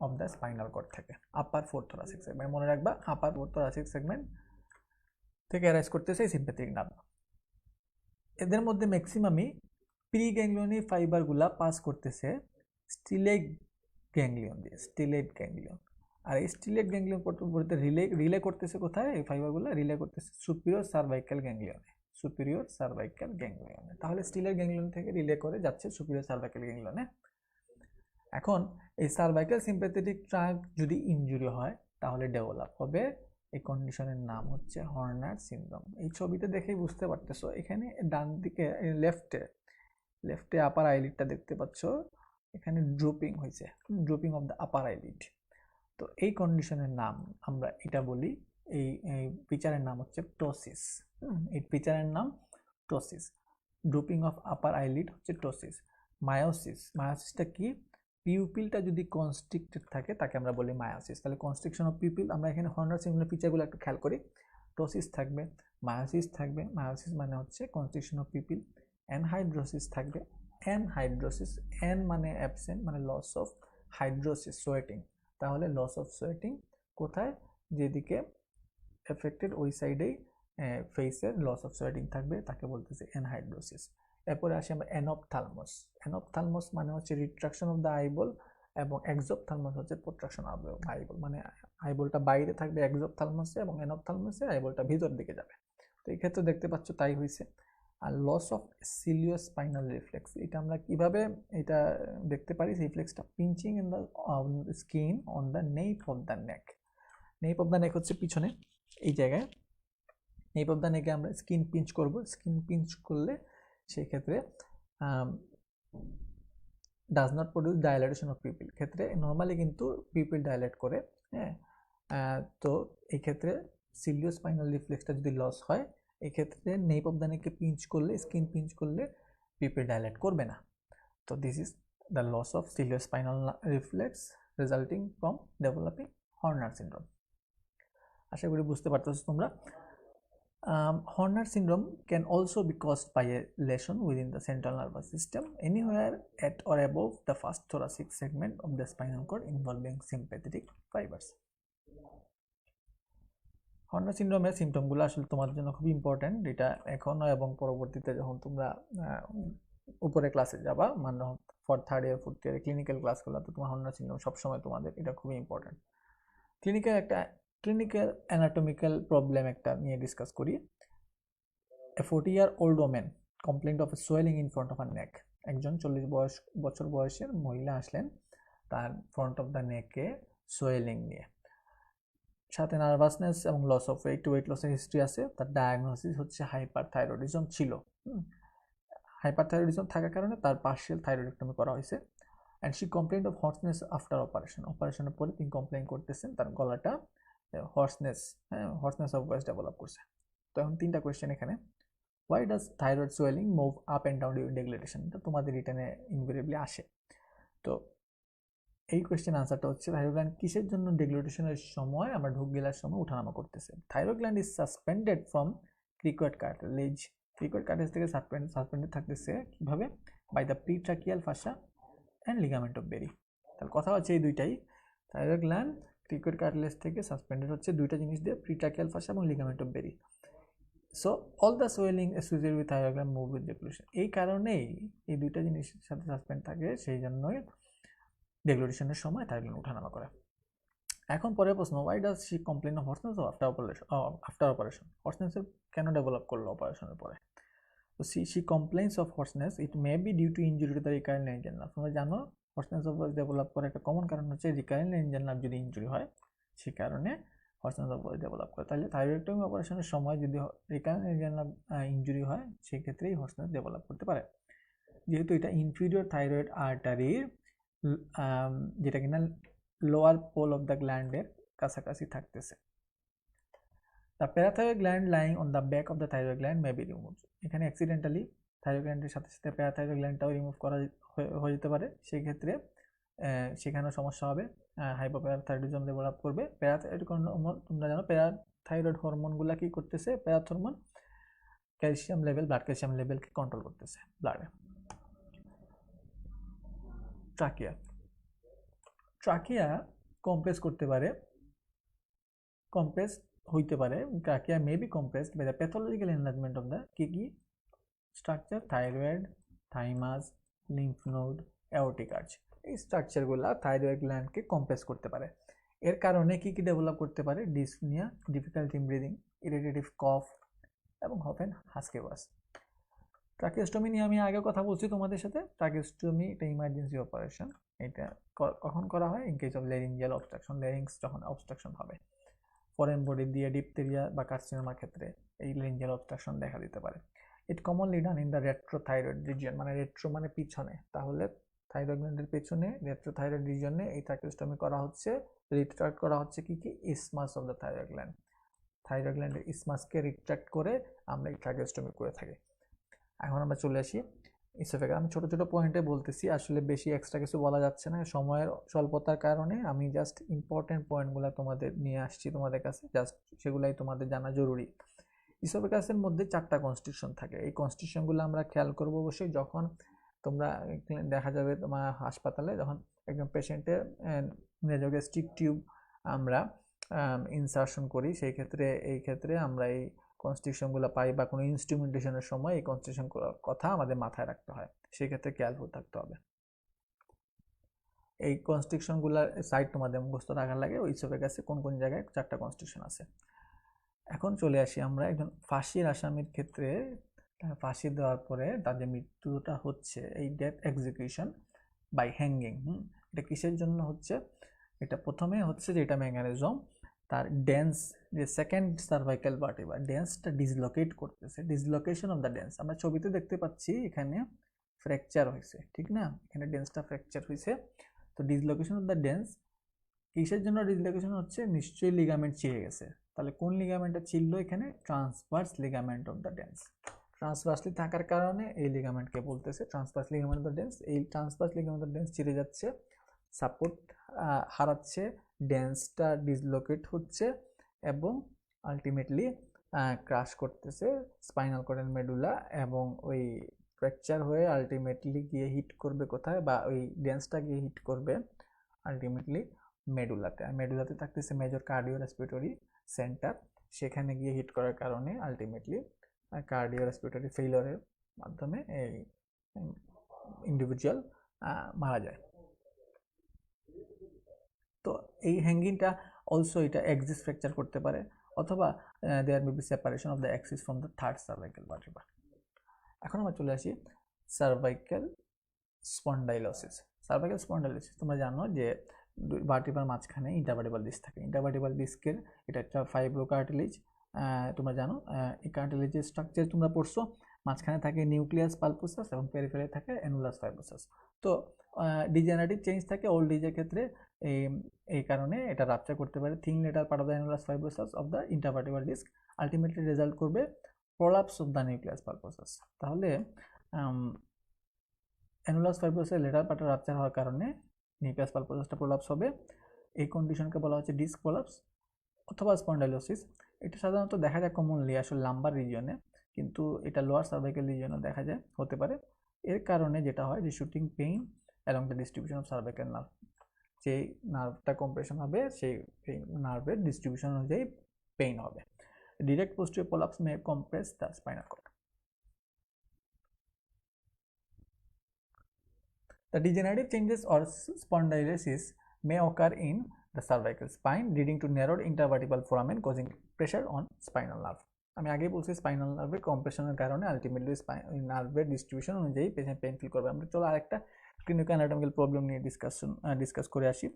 of the spinal cord থেকে। আপার ফোর থোরাসিক সেগমেন্ট মনে রাখবা, আপার ফোর থোরাসিক সেগমেন্ট থেকে অ্যারাইজ করতেছে এই সিম্প্যাথেটিক নার্ভ। এদের মধ্যে ম্যাক্সিমামই প্রি গ্যাংলিয়নি ফাইবারগুলা পাস করতেছে স্টিলেট গ্যাংলিয়ন দিয়ে, স্টিলেট গ্যাংলিয়ন। আর এই স্টিলেট গ্যাংলিয়ন পরবর্তীতে রিলে করতেছে কোথায়? এই ফাইবারগুলো রিলে করতেছে সুপিরিয়র সার্ভাইকাল গ্যাংলিয়নে, সুপিরিয়র সার্ভাইকাল গ্যাংলিয়নে। তাহলে স্টিলেট গ্যাংলিয়ন থেকে রিলে করে যাচ্ছে সুপিরিয়র সার্ভাইকাল গ্যাংলিয়নে। এখন এই সার্ভাইকাল সিম্প্যাথেটিক ট্র্যাক্ট যদি ইনজুরি হয় তাহলে ডেভেলপ হবে, এই কন্ডিশনের নাম হচ্ছে হর্নার সিনড্রোম। এই ছবিতে দেখেই বুঝতে পারতেছো, এখানে ডান দিকে লেফটে আপার আইলিডটা দেখতে পাচ্ছ, এখানে ড্রপিং হয়েছে, drooping of the upper eyelid. তো এই কন্ডিশনের নাম আমরা এটা বলি, এই ফিচারের নাম হচ্ছে টোসিস। এই ফিচারের নাম ptosis. Drooping of upper eyelid হচ্ছে টোসিস। মায়োসিস, মায়োসিসটা কি? পিউপিলটা যদি কনস্ট্রিক্টেড থাকে তাকে আমরা বলি মায়োসিস। তাহলে কনস্ট্রিকশন অফ পিউপিল, আমরা এখানে হর্নার সিনড্রোমের ফিচারগুলো একটু খেয়াল করি। টোসিস থাকবে, মায়োসিস থাকবে, মায়োসিস মানে হচ্ছে কনস্ট্রিকশন অফ পিউপিল। অ্যানহাইড্রোসিস থাকবে, অ্যানহাইড্রোসিস, অ্যান মানে অ্যাবসেন্ট মানে লস অফ, হাইড্রোসিস সোয়েটিং। তাহলে লস অফ সোয়েটিং কোথায়? যেদিকে এফেক্টেড ওই সাইডেই ফেসের লস অফ সোয়েটিং থাকবে, তাকে বলতেছে অ্যানহাইড্রোসিস। এরপরে আসি আমরা অ্যানপথালমাস। অ্যানপথালমাস মানে হচ্ছে রিট্রাকশন অফ দ্য আইবল, এবং এক্সোপথালমাস হচ্ছে প্রোট্রাকশন অফ দ্য আইবল, মানে আইবলটা বাইরে থাকবে এক্সোপথালমাসে এবং অ্যানপথালমাসে আইবলটা ভিতর দিকে যাবে। তো এই ক্ষেত্রে দেখতে পাচ্ছ তাই হয়েছে। আর লস অফ সিলিওস্পাইনাল রিফ্লেক্স, এটা আমরা কিভাবে এটা দেখতে পারি? রিফ্লেক্সটা pinching in the skin on the nape of the neck. Nape of the neck হচ্ছে পিছনে এই জায়গায়, নেপ অফ দ্য নেকে আমরা স্কিন পিঞ্চ করব। স্কিন পিঞ্চ করলে সেই ক্ষেত্রে does not produce dilatation of pupil, ক্ষেত্রে নর্মালি কিন্তু পিউপিল ডাইলেট করে। হ্যাঁ, তো এই ক্ষেত্রে সিলিওস্পাইনাল রিফ্লেক্সটা যদি লস হয়, এই ক্ষেত্রে নেপ অফ দ্য নেককে পিঞ্চ করলে, স্কিন পিঞ্চ করলে পিউপিল ডাইলেট করবে না। তো this is the loss of ciliospinal reflex resulting from developing Horner syndrome. আশা করি বুঝতে পারতেছো তোমরা। Horner syndrome can also be caused by a lesion within the central nervous system anywhere at or above the first thoracic segment of the spinal cord involving sympathetic fibers. Horner সিনড্রোমের সিমটমগুলো আসলে তোমাদের জন্য খুব ইম্পর্টেন্ট, এটা এখনো এবং পরবর্তীতে যখন তোমরা উপরে ক্লাসে যাবা, মানে for third year fourth year clinical ক্লাসগুলো, তো তোমার হর্নার সিনড্রোম সবসময় তোমাদের এটা খুবই ইম্পর্টেন্ট। ক্লিনিক্যাল অ্যানাটমিক্যাল প্রবলেম একটা নিয়ে ডিসকাস করি। A 40-year-old woman complained of a swelling in front of her neck. একজন 40 বছর বয়সের মহিলা আসলেন, তার ফ্রন্ট অফ দ্য নেকে সোয়েলিং নিয়ে, সাথে নার্ভাসনেস এবং লস অফ ওয়েট লসের হিস্ট্রি আছে। তার ডায়াগনোসিস হচ্ছে হাইপারথাইরয়েডিজম ছিল। হাইপারথাইরয়েডিজম থাকার কারণে তার পার্শিয়াল থাইরয়েডেক্টমি করা হয়েছে। And she complained of hoarseness after operation. অপারেশনের পরে তিনি কমপ্লেইন করতেছেন তার গলাটা hoarseness, hoarseness of voice develop করছে। তো এখন তিনটা কোয়েশ্চেন এখানে। Why does thyroid swelling move up and down during deglutition? তো তোমাদের রিটেনে ইনভেরিয়েবলি আসে। তো এই কোয়েশ্চেন আনসারটা হচ্ছে থাইরয়েড গ্ল্যান্ড কিসের জন্য ডেগ্লুটেশনের সময়, আমরা ঢোক গেলার সময় ওঠানামা করতেছে। Thyroid gland is suspended from cricoid cartilage. Cricoid cartilage থেকে সাসপেন্ডেড থাকতেছে কিভাবে? By the pretracheal fascia and ligament of Berry. তাহলে কথা হচ্ছে এই দুইটাই, থাইরয়েড গ্ল্যান্ড ক্রিকয়েড কার্টিলেজ থেকে সাসপেন্ডেড হচ্ছে দুইটা জিনিস দিয়ে, প্রিট্রাকিয়াল ফাসা এবং ligament of Berry. So all the swelling associated with thyroid gland move with deglutition. এই কারণেই এই দুইটা জিনিসের সাথে সাসপেন্ড থাকে, সেই জন্যই ডেগ্লুটেশনের সময় থাইরয়েড গ্ল্যান্ড ওঠানামা করে। এখন পরের প্রশ্ন, why does she complain of hoarseness after operation? হর্সনেসের কেন ডেভেলপ করলো অপারেশনের পরে? তো she complains of hoarseness it may be due to injury to the recurrent laryngeal nerve. তোমরা জানো হর্সনেস অফ ভয়েস ডেভেলপ করার একটা কমন কারণ হচ্ছে রিকারেন্ট লেঞ্জাল নার্ভ যদি ইনজুরি হয়, সে কারণে হর্সনেস অফ ভয়েস ডেভেলপ করে। তাহলে থাইরয়েডেক্টমি অপারেশনের সময় যদি রিকারেন্ট রিজিওনাল ইনজুরি হয় সেক্ষেত্রেই হর্সনেস ডেভেলপ করতে পারে। যেহেতু এটা ইনফিরিয়র থাইরয়েড আর্টারির যেটা কিনা লোয়ার পোল অফ দ্য গ্ল্যান্ডের কাছাকাছি থাকতেছে। The parathyroid gland lying on the back of the thyroid gland may be remove. এখানে অ্যাক্সিডেন্টালি থাইরয়েড গ্ল্যান্ডের সাথে সাথে প্যারাথাইরয়েড গ্ল্যান্ডটাও রিমুভ করা হয়ে যেতে পারে। সেই ক্ষেত্রে সেখানেও সমস্যা হবে, হাইপোপ্যারাথাইরয়েডিজম ডেভেলপ করবে। প্যারাথাইরয়েড হরমোন, তোমরা জানো প্যারাথাইরয়েড হরমোনগুলা কি করতেছে, parathormone calcium level, blood calcium লেভেলকে কন্ট্রোল করতেছে ব্লাডে। ট্রাকিয়া কম্প্রেস করতে পারে, কম্প্রেস হইতে পারে। Trachea may be compressed by the pathological enlargement of the কি structure, thyroid, thymus, lymph node, aortic arch. এই স্ট্রাকচারগুলো থাইরয়েড গ্ল্যান্ডকে কম্প্রেস করতে পারে। এর কারণে কি ডেভেলপ করতে পারে, ডিসনিয়া, ডিফিকাল্টি ইন ব্রিদিং, ইরিটেটিভ কফ এবং অফেন হাস্কি ভয়েস। ট্রাকিওস্টমি নিয়ে আমি আগে কথা বলছি তোমাদের সাথে। ট্রাকিওস্টমি এটা ইমার্জেন্সি অপারেশন। এটা কখন করা হয়, in case of laryngeal obstruction, larynx যখন অবস্ট্রাকশন হবে। ফরেন বডি দিয়ে ডিপথেরিয়া বা কার্সিনোমার ক্ষেত্রে এই ল্যারিঞ্জিয়াল অবস্ট্রাকশন দেখা দিতে পারে। It commonly done in the retrothyroid region, মানে রেট্রো মানে পিছনে, তাহলে থাইরয়েড গ্ল্যান্ডের পেছনে রেট্রোথাইরয়েড রিজিয়নে এই ট্রাকিওস্টমি করা হচ্ছে। রিট্রাক্ট করা হচ্ছে কি isthmus of the thyroid gland. থাইরয়েড গ্ল্যান্ডের ইসমাসকে রিট্রাক্ট করে আমরা এই ট্রাকিওস্টমি করে থাকি। এখন আমরা চলে আসি ইসোফেগাস। আমি ছোট ছোট পয়েন্টে বলতেছি, আসলে বেশি এক্সট্রা কিছু বলা যাচ্ছে না সময়ের স্বল্পতার কারণে। আমি জাস্ট ইম্পর্টেন্ট পয়েন্টগুলো তোমাদের নিয়ে আসছি তোমাদের কাছে, জাস্ট সেগুলাই তোমাদের জানা জরুরি। ইসোফেগাসের মধ্যে 4টা কনস্টিটিউশন থাকে। এই কনস্টিটিউশনগুলো আমরা খেয়াল করবো অবশ্যই যখন তোমরা দেখা যাবে তোমার হাসপাতালে, যখন একজন পেশেন্টের নেজোগ্যাস্ট্রিক টিউব আমরা ইনসার্শন করি, সেই ক্ষেত্রে এই ক্ষেত্রে আমরা এই কনস্টিটিউশনগুলো পাই বা কোনো ইনস্ট্রুমেন্টেশনের সময় এই কনস্টিটিউশন কথা আমাদের মাথায় রাখতে হয়, সেই ক্ষেত্রে কেয়ারফুল থাকতে হবে। এই কনস্টিটিউশনগুলোর সাইড তোমাদের মুখস্থ রাখার লাগে, ওই ইসোফেগাসে কোন কোন জায়গায় 4টা কনস্টিটিউশন আছে। এখন চলে আসি আমরা একজন ফাঁসির আসামির ক্ষেত্রে। ফাঁসি দেওয়ার পরে তার যে মৃত্যুটা হচ্ছে, এই ডেথ এক্সিকিউশন বাই হ্যাঙ্গিং, এটা কিসের জন্য হচ্ছে, এটা প্রথমে হচ্ছে যে এটা মেকানিজম, তার ডেন্স যে সেকেন্ড সার্ভাইকাল ভার্টিব্রা ডেন্সটা ডিসলোকেট করতেছে, ডিসলোকেশন অফ দ্য ডেন্স। আমরা ছবিতে দেখতে পাচ্ছি এখানে ফ্র্যাকচার হয়েছে, ঠিক না, এখানে ডেন্সটা ফ্র্যাকচার হয়েছে। তো ডিসলোকেশন অফ দ্য ডেন্স কিসের জন্য ডিসলোকেশন হচ্ছে, নিশ্চয়ই লিগামেন্ট ছিঁড়ে গেছে। তাহলে কোন লিগামেন্টটা ছিঁড়লো এখানে, transverse ligament of the dens. Transversely থাকার কারণে এই লিগামেন্টকে বলতেছে transverse ligament of the dens. এই transverse ligament of the dens ছিঁড়ে যাচ্ছে, সাপোর্ট হারাচ্ছে, ডেন্সটা ডিসলোকেট হচ্ছে এবং আলটিমেটলি ক্রাশ করতেছে স্পাইনাল কর্ড এন্ড মেডুলা, এবং ওই ফ্র্যাকচার হয়ে আলটিমেটলি গিয়ে হিট করবে কোথায়, বা ওই ডেন্সটা গিয়ে হিট করবে আলটিমেটলি মেডুলাতে। আর মেডুলাতে থাকতেছে মেজর কার্ডিও রেসপিরেটরি সেন্টার, সেখানে গিয়ে হিট করার কারণে আলটিমেটলি কার্ডিও রেসপিরেটরি ফেইলিওরের মাধ্যমে এই ইন্ডিভিজুয়াল মারা যায়। তো এই হ্যাঙ্গিংটা অলসো এটা এক্সিস ফ্র্যাকচার করতে পারে, অথবা there may be separation of the axis from the third cervical vertebra. এখন আমরা চলে আসি সার্ভাইকাল স্পন্ডাইলোসিস। সার্ভাইকাল স্পন্ডাইলোসিস তোমরা জানো যে ভার্টিব্রার মাঝখানে ইন্টারভার্টিব্রাল ডিস্ক থাকে। ইন্টারভার্টিব্রাল ডিস্কের এটা একটা ফাইব্রো কার্টিলেজ, তোমরা জানো এই কার্টিলেজের স্ট্রাকচার তোমরা পড়ছো। মাঝখানে থাকে নিউক্লিয়াস পালপোসাস এবং পেরিফেরাল থাকে অ্যানুলাস ফাইব্রোসাস। তো ডিজেনারেটিভ চেঞ্জ থাকে ওল্ড এজের ক্ষেত্রে, এই কারণে এটা রাপচার করতে পারে thin lateral part of the annulus fibrosus of the intervertebral disc, ultimately result করবে prolapse of the nucleus pulposus. তাহলে অ্যানুলাস ফাইব্রোসাসের লেটার পার্টে রাপচার হওয়ার কারণে নিউক্লিয়াস পালপোসাসটা প্রলাপস হবে। এই কন্ডিশনকে বলা হচ্ছে ডিস্ক প্রলাপস অথবা স্পন্ডাইলোসিস। এটা সাধারণত দেখা যায় কমনলি আসলে লাম্বার রিজিয়নে, কিন্তু এটা লোয়ার সার্ভাইকাল রিজিয়নে দেখা যায়, হতে পারে। এর কারণে যেটা হয় যে shooting pain along the distribution of cervical nerve, যে নার্ভটা কম্প্রেশন হবে সেই নার্ভের ডিস্ট্রিবিউশন অনুযায়ী পেইন হবে। Direct posterior prolapse may compress the spinal cord. The degenerative changes or spondylosis may occur in the cervical spine, leading to narrowed intervertebral foramen causing pressure on spinal nerve. আমি আগেই বলছি spinal নার্ভের কম্প্রেশনের কারণে ultimately নার্ভের distribution অনুযায়ী patient pain feel করবে। আমরা চলো আরেকটা ক্লিনিক্যাল অ্যানাটমিক্যাল প্রবলেম নিয়ে ডিসকাস করে আসি।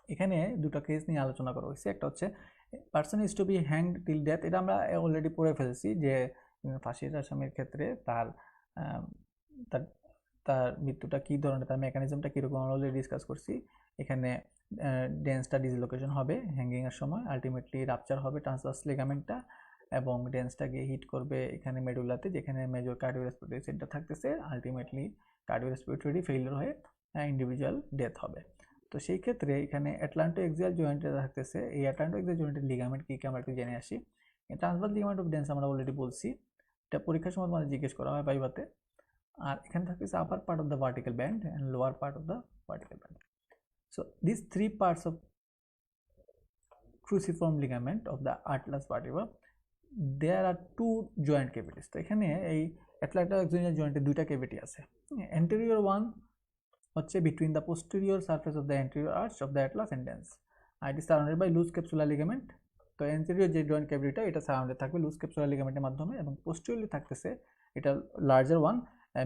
এখানে দুটো কেস নিয়ে আলোচনা করা হয়েছে। একটা হচ্ছে person is to be hanged till death, এটা আমরা অলরেডি পড়ে ফেলেছি যে ফাঁসির আসামির ক্ষেত্রে তার তার তার মৃত্যুটা কী ধরনের, তার মেকানিজমটা কীরকম আমরা অলরেডি ডিসকাস করছি। এখানে ডেন্সটা ডিসলোকেশন হবে হ্যাঙ্গিংয়ের সময়, আলটিমেটলি রাপচার হবে ট্রান্সভার্স লিগামেন্টটা এবং ডেন্সটা গিয়ে হিট করবে এখানে মেডুলাতে, যেখানে মেজর কার্ডিওরেসপিরেটরি সেন্টার থাকতেছে। আলটিমেটলি কার্ডিওরেসপিরেটরি ফেইলিওর হয়ে ইন্ডিভিজুয়াল ডেথ হবে। তো সেই ক্ষেত্রে এখানে অ্যাটলান্টো এক্সিয়াল জয়েন্টে থাকতেছে। এই অ্যাটলান্টো এক্সিয়াল জয়েন্টের লিগামেন্ট কী আমরা একটু জেনে আসি। ট্রান্সভার্স লিগামেন্ট অফ ডেন্স আমরা অলরেডি বলছি, এটা পরীক্ষার সময় মানে জিজ্ঞেস করা হয় ভাইভাতে। আর এখানে থাকতেছে আপার part of the vertical band and lower part of the vertical band. So these three parts of cruciform ligament of the atlas vertebra, there are two joint cavities. তো এখানে এই অ্যাটলান্টো এক্সিয়াল জয়েন্টে দুইটা ক্যাভিটি আছে। anterior one হচ্ছে between the posterior surface of the anterior arch of the atlas and dens, আর it is surrounded by loose capsular ligament। তো anterior যে জয়েন্ট ক্যাভিটিটা এটা সারাউন্ডেড থাকবে লুজ ক্যাপসুলার লিগামেন্টের মাধ্যমে, এবং পোস্টেরিয়রলি থাকতেছে এটা লার্জার ওয়ান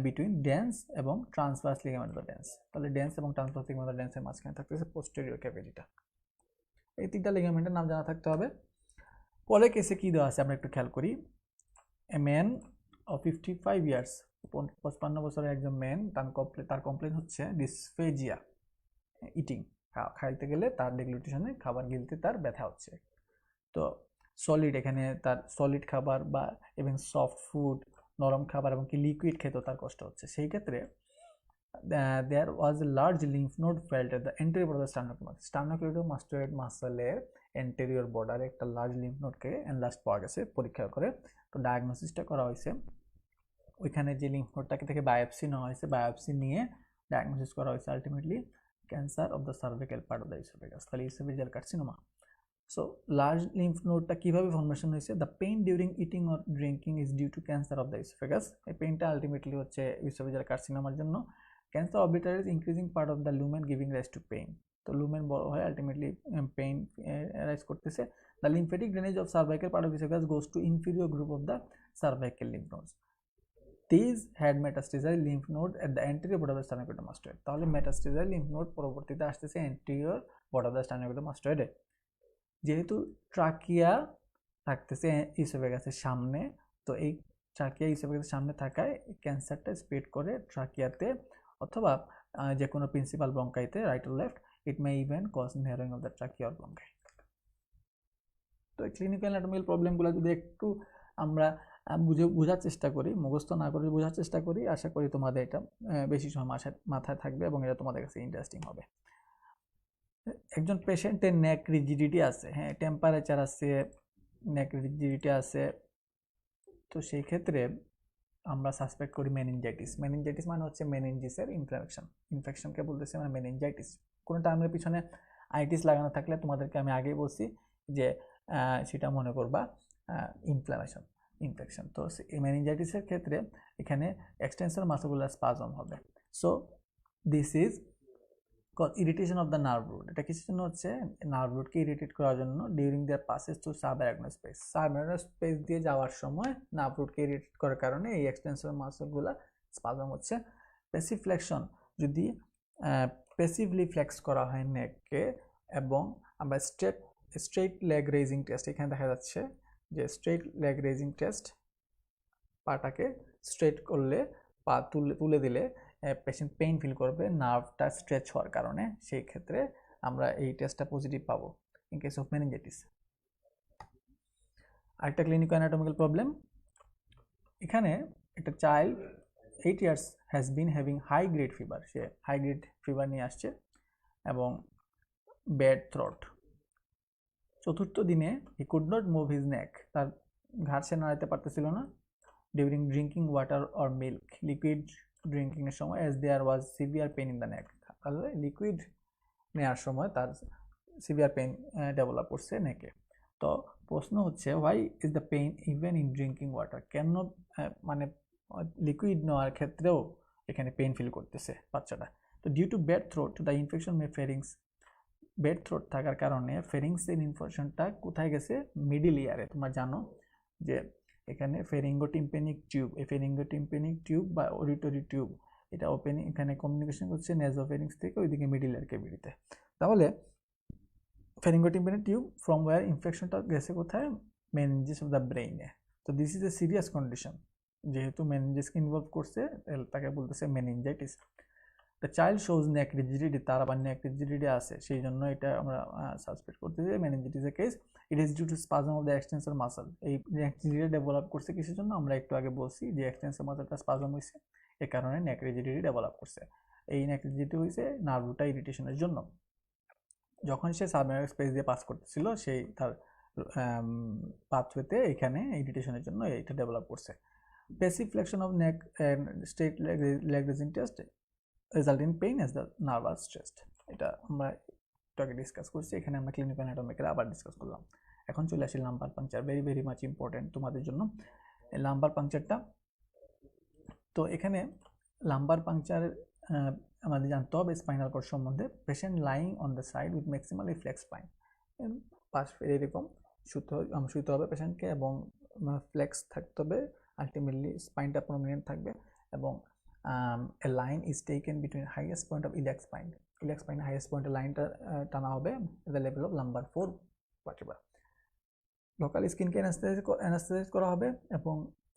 বিটুইন ডেন্স এবং transverse ligament of the dens. তাহলে ডেন্স এবং ট্রান্সভার্স লিগামেন্ট অফ দ্য ডেন্সের মাঝখানে থাকতেছে পোস্টেরিয়র ক্যাভিটিটা। এই তিনটা লিগামেন্টের নাম জানা থাকতে হবে। পরের কেসে কী দেওয়া আছে আমরা একটু খেয়াল করি। এ ম্যান অফ 55 ইয়ার্স, 55 বছরের একজন ম্যান, তার কমপ্লেন হচ্ছে ডিসফেজিয়া, ইটিং, খাইতে গেলে তার ডেগ্লুটেশনে খাবার গিলতে তার ব্যথা হচ্ছে। তো সলিড, এখানে তার সলিড খাবার বা এবং সফট ফুড, নরম খাবার এবং কি লিকুইড খেতেও তার কষ্ট হচ্ছে। সেই ক্ষেত্রে there was a large lymph node felt at the anterior border of the sternocleidomastoid মাসলের anterior border একটা লার্জ লিম্ফ নোডকে এনলার্জ পাওয়া গেছে পরীক্ষা করে। তো ডায়াগনোসিসটা করা হয়েছে, ওইখানে যে লিম্ফ নোডটাকে থেকে বায়োপসি নেওয়া হয়েছে, বায়োপসি নিয়ে ডায়াগনোসিস করা হয়েছে ultimately cancer of the cervical part of the oesophagus, তাহলে oesophageal carcinoma. So large lymph নোডটা কীভাবে ফর্মেশন হয়েছে, the pain during eating or drinking is due to cancer of the oesophagus. এই পেইনটা আলটিমেটলি হচ্ছে ইসোফেজিয়াল কার্সিনোমার জন্য। Cancer obliterates increasing part of the lumen giving rise to pain, তো lumen বড় হয় আলটিমেটলি পেইন রাইজ করতেছে। The lymphatic drainage of cervical part of oesophagus goes to inferior group of the cervical lymph nodes. These had metastasized lymph node at the anterior border of the sternocleidomastoid, তাহলে মেটাস্টেজাইল lymph node পরবর্তীতে আসতেছে anterior border of the sternocleidomastoid। যেহেতু trachea থাকতেছে ইসোফেগাসের সামনে, তো এই trachea ইসোফেগাসের সামনে থাকায় ক্যান্সারটা স্প্রেড করে ট্রাকিয়াতে অথবা যে কোনো প্রিন্সিপাল ব্রঙ্কাইতে, right or left. It may even cause narrowing of the trachea or bronchi. তো এই ক্লিনিক্যাল অ্যানাটমিক্যাল প্রবলেমগুলো যদি একটু আমরা বোঝার চেষ্টা করি, মুখস্থ না করে বোঝার চেষ্টা করি, আশা করি তোমাদের এটা বেশি সময় মাথায় থাকবে এবং এটা তোমাদের কাছে ইন্টারেস্টিং হবে। একজন পেশেন্টের নেক রিজিডিটি আছে, হ্যাঁ, টেম্পারেচার আছে, নেক রিজিডিটি আছে, তো সেই ক্ষেত্রে আমরা সাসপেক্ট করি মেনিনজাইটিস। মেনিনজাইটিস মানে হচ্ছে মেনিনজিসের ইনফেকশনকে বলতেছে মানে মেনিনজাইটিস। কোনো টার্মের পিছনে আইটিস লাগানো থাকলে তোমাদেরকে আমি আগেই বলছি যে সেটা মনে করবা ইনফেকশন। তো মেনিনজাইটিসের ক্ষেত্রে এখানে এক্সটেনসর মাসকুলার স্পাজম হবে। So this is irritation of the nerve root. এটা কিছু জন্য হচ্ছে নার্ভ রুটকে ইরিটেট করার জন্য during their passage to subarachnoid space, subarachnoid space দিয়ে যাওয়ার সময় নার্ভ রুটকে ইরিটেট করার কারণে এই এক্সটেনসর মাসলগুলো স্পাজম হচ্ছে। প্যাসিভ ফ্লেকশন, যদি প্যাসিভলি ফ্লেক্স করা হয় নেককে, এবং আমরা স্ট্রেট লেগ রেজিং টেস্ট, এখানে দেখা যাচ্ছে যে স্ট্রেট লেগ রেজিং টেস্ট, পাটাকে স্ট্রেট করলে পা তুলে দিলে পেশেন্ট পেইন ফিল করবে নার্ভটা স্ট্রেচ হওয়ার কারণে, সেই ক্ষেত্রে আমরা এই টেস্টটা পজিটিভ পাবো ইন কেস অফ মেনিনজাইটিস। আরেকটা ক্লিনিক্যাল অ্যানাটমিক্যাল প্রবলেম, এখানে একটা child 8 years has been having high grade fever, সে হাই গ্রেড ফিভার নিয়ে আসছে এবং ব্যাড থ্রোট। চতুর্থ দিনে he could not move his neck, তার ঘাড় সে নাড়াতে পারতেছিল না। During drinking water or milk, liquid ড্রিঙ্কিংয়ের সময় as there was severe pain in the neck, তাহলে লিকুইড নেওয়ার সময় তার সিভিয়ার পেইন ডেভেলপ করছে নেকে। তো প্রশ্ন হচ্ছে why is the pain even in drinking water, কেন মানে লিকুইড নেওয়ার ক্ষেত্রেও এখানে পেইন ফিল করতেছে বাচ্চাটা। তো due to bad throat the infection may pharynx, bad throat থাকার কারণে ফেরিংসের ইনফেকশনটা কোথায় গেছে, মিডিল ইয়ারে। তোমরা জানো যে এখানে ফেরিঙ্গোটিম্পেনিক টিউব, এই ফেরিঙ্গোটিম্পেনিক টিউব বা অডিটরি টিউব, এটা ওপেনিং, এখানে কমিউনিকেশন করছে নেজোফেরিংস থেকে ওইদিকে মিডিল ইয়ার ক্যাভিটিতে। তাহলে ফ্যারিঙ্গোটিম্পানিক টিউব ফ্রম ওয়্যার ইনফেকশনটা গেছে কোথায়, মেনিনজিস অফ দ্য ব্রেইনে। তো this is a serious condition, যেহেতু মেনিনজিসকে ইনভলভ করছে তাকে বলতেছে meningitis. The child shows neck rigidity, তার আবার নেক রিজিডিটি আছে, সেই জন্য এটা আমরা সাসপেক্ট করতেছি মেনিনজাইটিসের case. It is due to spasm of the extensor muscle. এই নেক রিজিডিটি ডেভেলপ করছে কিসের জন্য, আমরা একটু আগে বলছি যে এক্সটেন্সর মাসলটা স্পাজম হয়েছে, এই কারণে নেক রিজিডিটি ডেভেলপ করছে। এই নেক রিজিডিটি হয়েছে নার্ভ রুট ইরিটেশনের জন্য। যখন সে সাবনার্ভাস স্পেস দিয়ে পাস করতেছিল, সেই তার পাথওয়েতে এখানে ইরিটেশনের জন্য এটা ডেভেলপ করছে। Passive flexion of neck straight leg raising test result in pain as the nervous stress. এটা আমরা একটু আগে ডিসকাস করছি, এখানে আমরা ক্লিনিক্যাল অ্যানাটমিক্যাল আবার ডিসকাস করলাম। এখন চলে আসি lumber puncture, very very much important তোমাদের জন্য এই লাম্বার পাংচারটা। তো এখানে লাম্বার পাংচার আমাদের জানতে হবে স্পাইনাল কর্ড সম্বন্ধে। Patient lying on the side with maximally flex spine, পাশ ফিরে এরকম শুতে হবে পেশেন্টকে, এবং ফ্লেক্স থাকতে হবে, আলটিমেটলি স্পাইনটা প্রমিনেন্ট থাকবে, এবং a line is taken between highest point of iliac spine, highest point লাইনটা টানা হবে at the level of lumbar 4 vertebra। Local স্কিনকে অ্যানাস্থেসাইজ করা হবে, এবং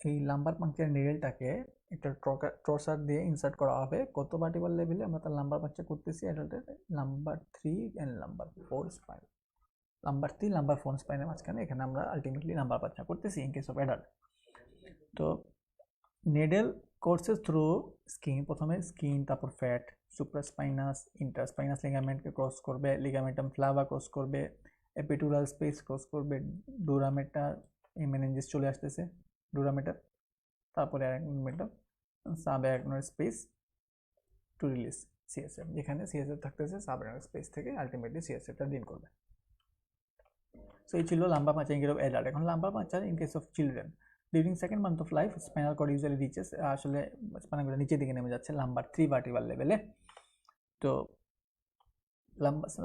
এই লাম্বার পাংচার নিডলটাকে একটা টর্সার দিয়ে ইনসার্ট করা হবে কত ভার্টিব্রাল লেভেলে, আমরা তার লাম্বার পাংচার করতেছি অ্যাডাল্টের lumbar 3 and lumbar 4 spine, lumbar 3 lumbar 4 স্পাইনের মাঝখানে, এখানে আমরা আলটিমেটলি লাম্বার পাংচার করতেছি ইন কেস অফ অ্যাডাল্ট। তো নেডেল কোর্সেস থ্রু স্কিন, প্রথমে স্কিন, তারপর ফ্যাট, সুপ্রাস্পাইনাস, ইন্টারস্পাইনাস লিগামেন্টকে ক্রস করবে, লিগামেন্টাম ফ্লাভা ক্রস করবে, এপিডুরাল স্পেস ক্রস করবে, ডুরামেটার, এই মেনিনজিস চলে আসতেছে ডুরামেটার, তারপরে arachnoid mater, subarachnoid space to release CSF, যেখানে সিএসএফ থাকতেছে সাবঅ্যারাকনোইড স্পেস থেকে আলটিমেটলি সিএসএফটা ডিন করবে। সো এই ছিল lumbar puncture in case of adult. এখন lumbar puncture in case of children, during second month of life spinal cord usually reaches, আসলে spinal cord নিচের দিকে নেমে যাচ্ছে লাম্বার 3 ভার্টিব্রাল লেভেলে। তো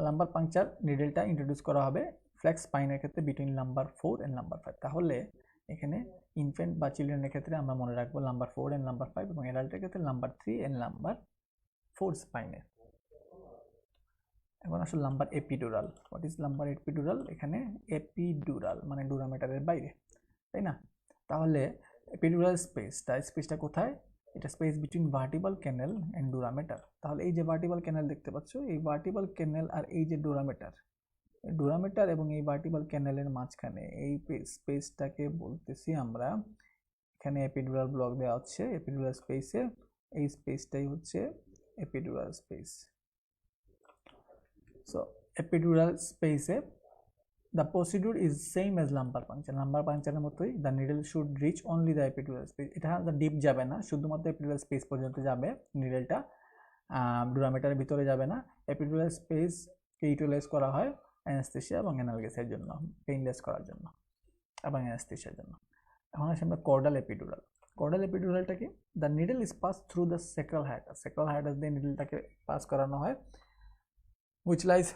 লাম্বার পাংচার নিডলটা ইন্ট্রোডিউস করা হবে ফ্লেক্স স্পাইনের ক্ষেত্রে বিটুইন লাম্বার 4 এন্ড লাম্বার 5। তাহলে এখানে ইনফ্যান্ট বা চিলড্রেনের ক্ষেত্রে আমরা মনে রাখবো লাম্বার 4 এন্ড লাম্বার 5, এবং অ্যাডাল্টের ক্ষেত্রে লাম্বার 3 এন্ড লাম্বার 4 স্পাইনে। এখন আসলে lumber epidural, what is lumber epidural, এখানে এপিডুরাল মানে ডুরামেটারের বাইরে, তাই না? তাহলে এপিডুরাল স্পেসটা কোথায়, এটা space between vertebral canal and dura mater. তাহলে এই যে ভার্টিব্রাল ক্যানেল দেখতে পাচ্ছ, এই ভার্টিব্রাল ক্যানেল আর এই যে ডুরামেটার এবং এই ভার্টিব্রাল ক্যানেলের মাঝখানে এই স্পেসটাকে বলতেছি আমরা, এখানে এপিডুরাল ব্লক দেওয়া হচ্ছে, এপিডুরাল স্পেসে এই স্পেসটাই হচ্ছে এপিডুরাল স্পেস। সো এপিডুরাল স্পেসে the procedure is same as lumbar puncture, lumbar puncture মতোই, the needle should reach only the epidural space, এটা ডিপ যাবে না, শুধুমাত্র এপিডুরাল স্পেস পর্যন্ত যাবে নিডলটা, ডুরামেটারের ভিতরে যাবে না। এপিডুরাল স্পেসকে ইউটিলাইজ করা হয় অ্যানেস্থেসিয়া এবং অ্যানালগেসিসের জন্য, পেইনলেস করার জন্য এবং অ্যানেস্থেসিয়ার জন্য। এখন আসি আমরা কর্ডাল এপিডুরাল। কর্ডাল এপিডুরালটা কি, the needle is pass through the sacral hiatus দিয়ে নিডলটাকে পাস করানো হয়, which lies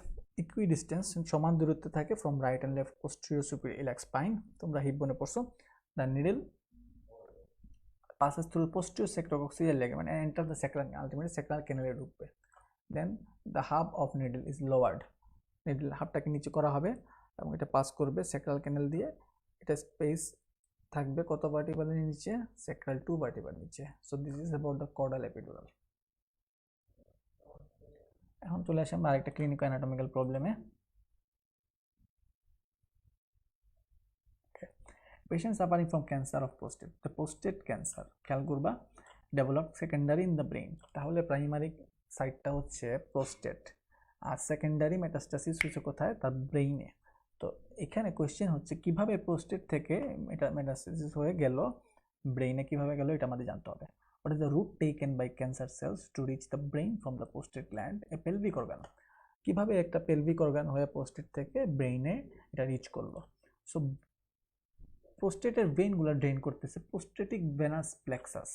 ইকুইডিস্টেন্স, সমান দূরত্বে থাকে from right and left posterior superior iliac spine, তোমরা হিপ বোনে পড়ছো। The needle passes through posterior sacrococcygeal ligament and enter the sacral, ultimately sacral canal এ ঢুকবে। then the hub of needle is lowered, needle হাবটাকে নিচে করা হবে এবং এটা পাস করবে স্যাক্রাল ক্যানেল দিয়ে, এটা স্পেস থাকবে কত ভার্টিব্রালের নিচে, স্যাক্রাল 2 ভার্টিব্রাল নিচে। So this is about the caudal epidural. এখন চলে আসি আমরা আরেকটা ক্লিনিক্যাল অ্যানাটমিক্যাল প্রবলেমে। Patient suffering from cancer of prostate, the prostate cancer খেয়াল করবা develop secondary in the brain, তাহলে প্রাইমারি সাইটটা হচ্ছে প্রোস্টেট আর সেকেন্ডারি মেটাস্টাসিস হচ্ছে কোথায়, তার ব্রেইনে। তো এখানে কোয়েশ্চেন হচ্ছে কিভাবে প্রোস্টেট থেকে এটা মেটাস্টাসিস হয়ে গেল ব্রেইনে, কিভাবে গেল এটা আমাদের জানতে হবে। What is the route taken by cancer cells to reach the brain from the prostate gland, a pelvic organ, কিভাবে একটা পেলভিক অর্গান হয়ে প্রোস্টেট থেকে ব্রেইনে এটা রিচ করলো। সো প্রোস্টেটের ভেইনগুলো ড্রেন করতেছে প্রোস্টেটিক ভেনাস প্লেক্সাস,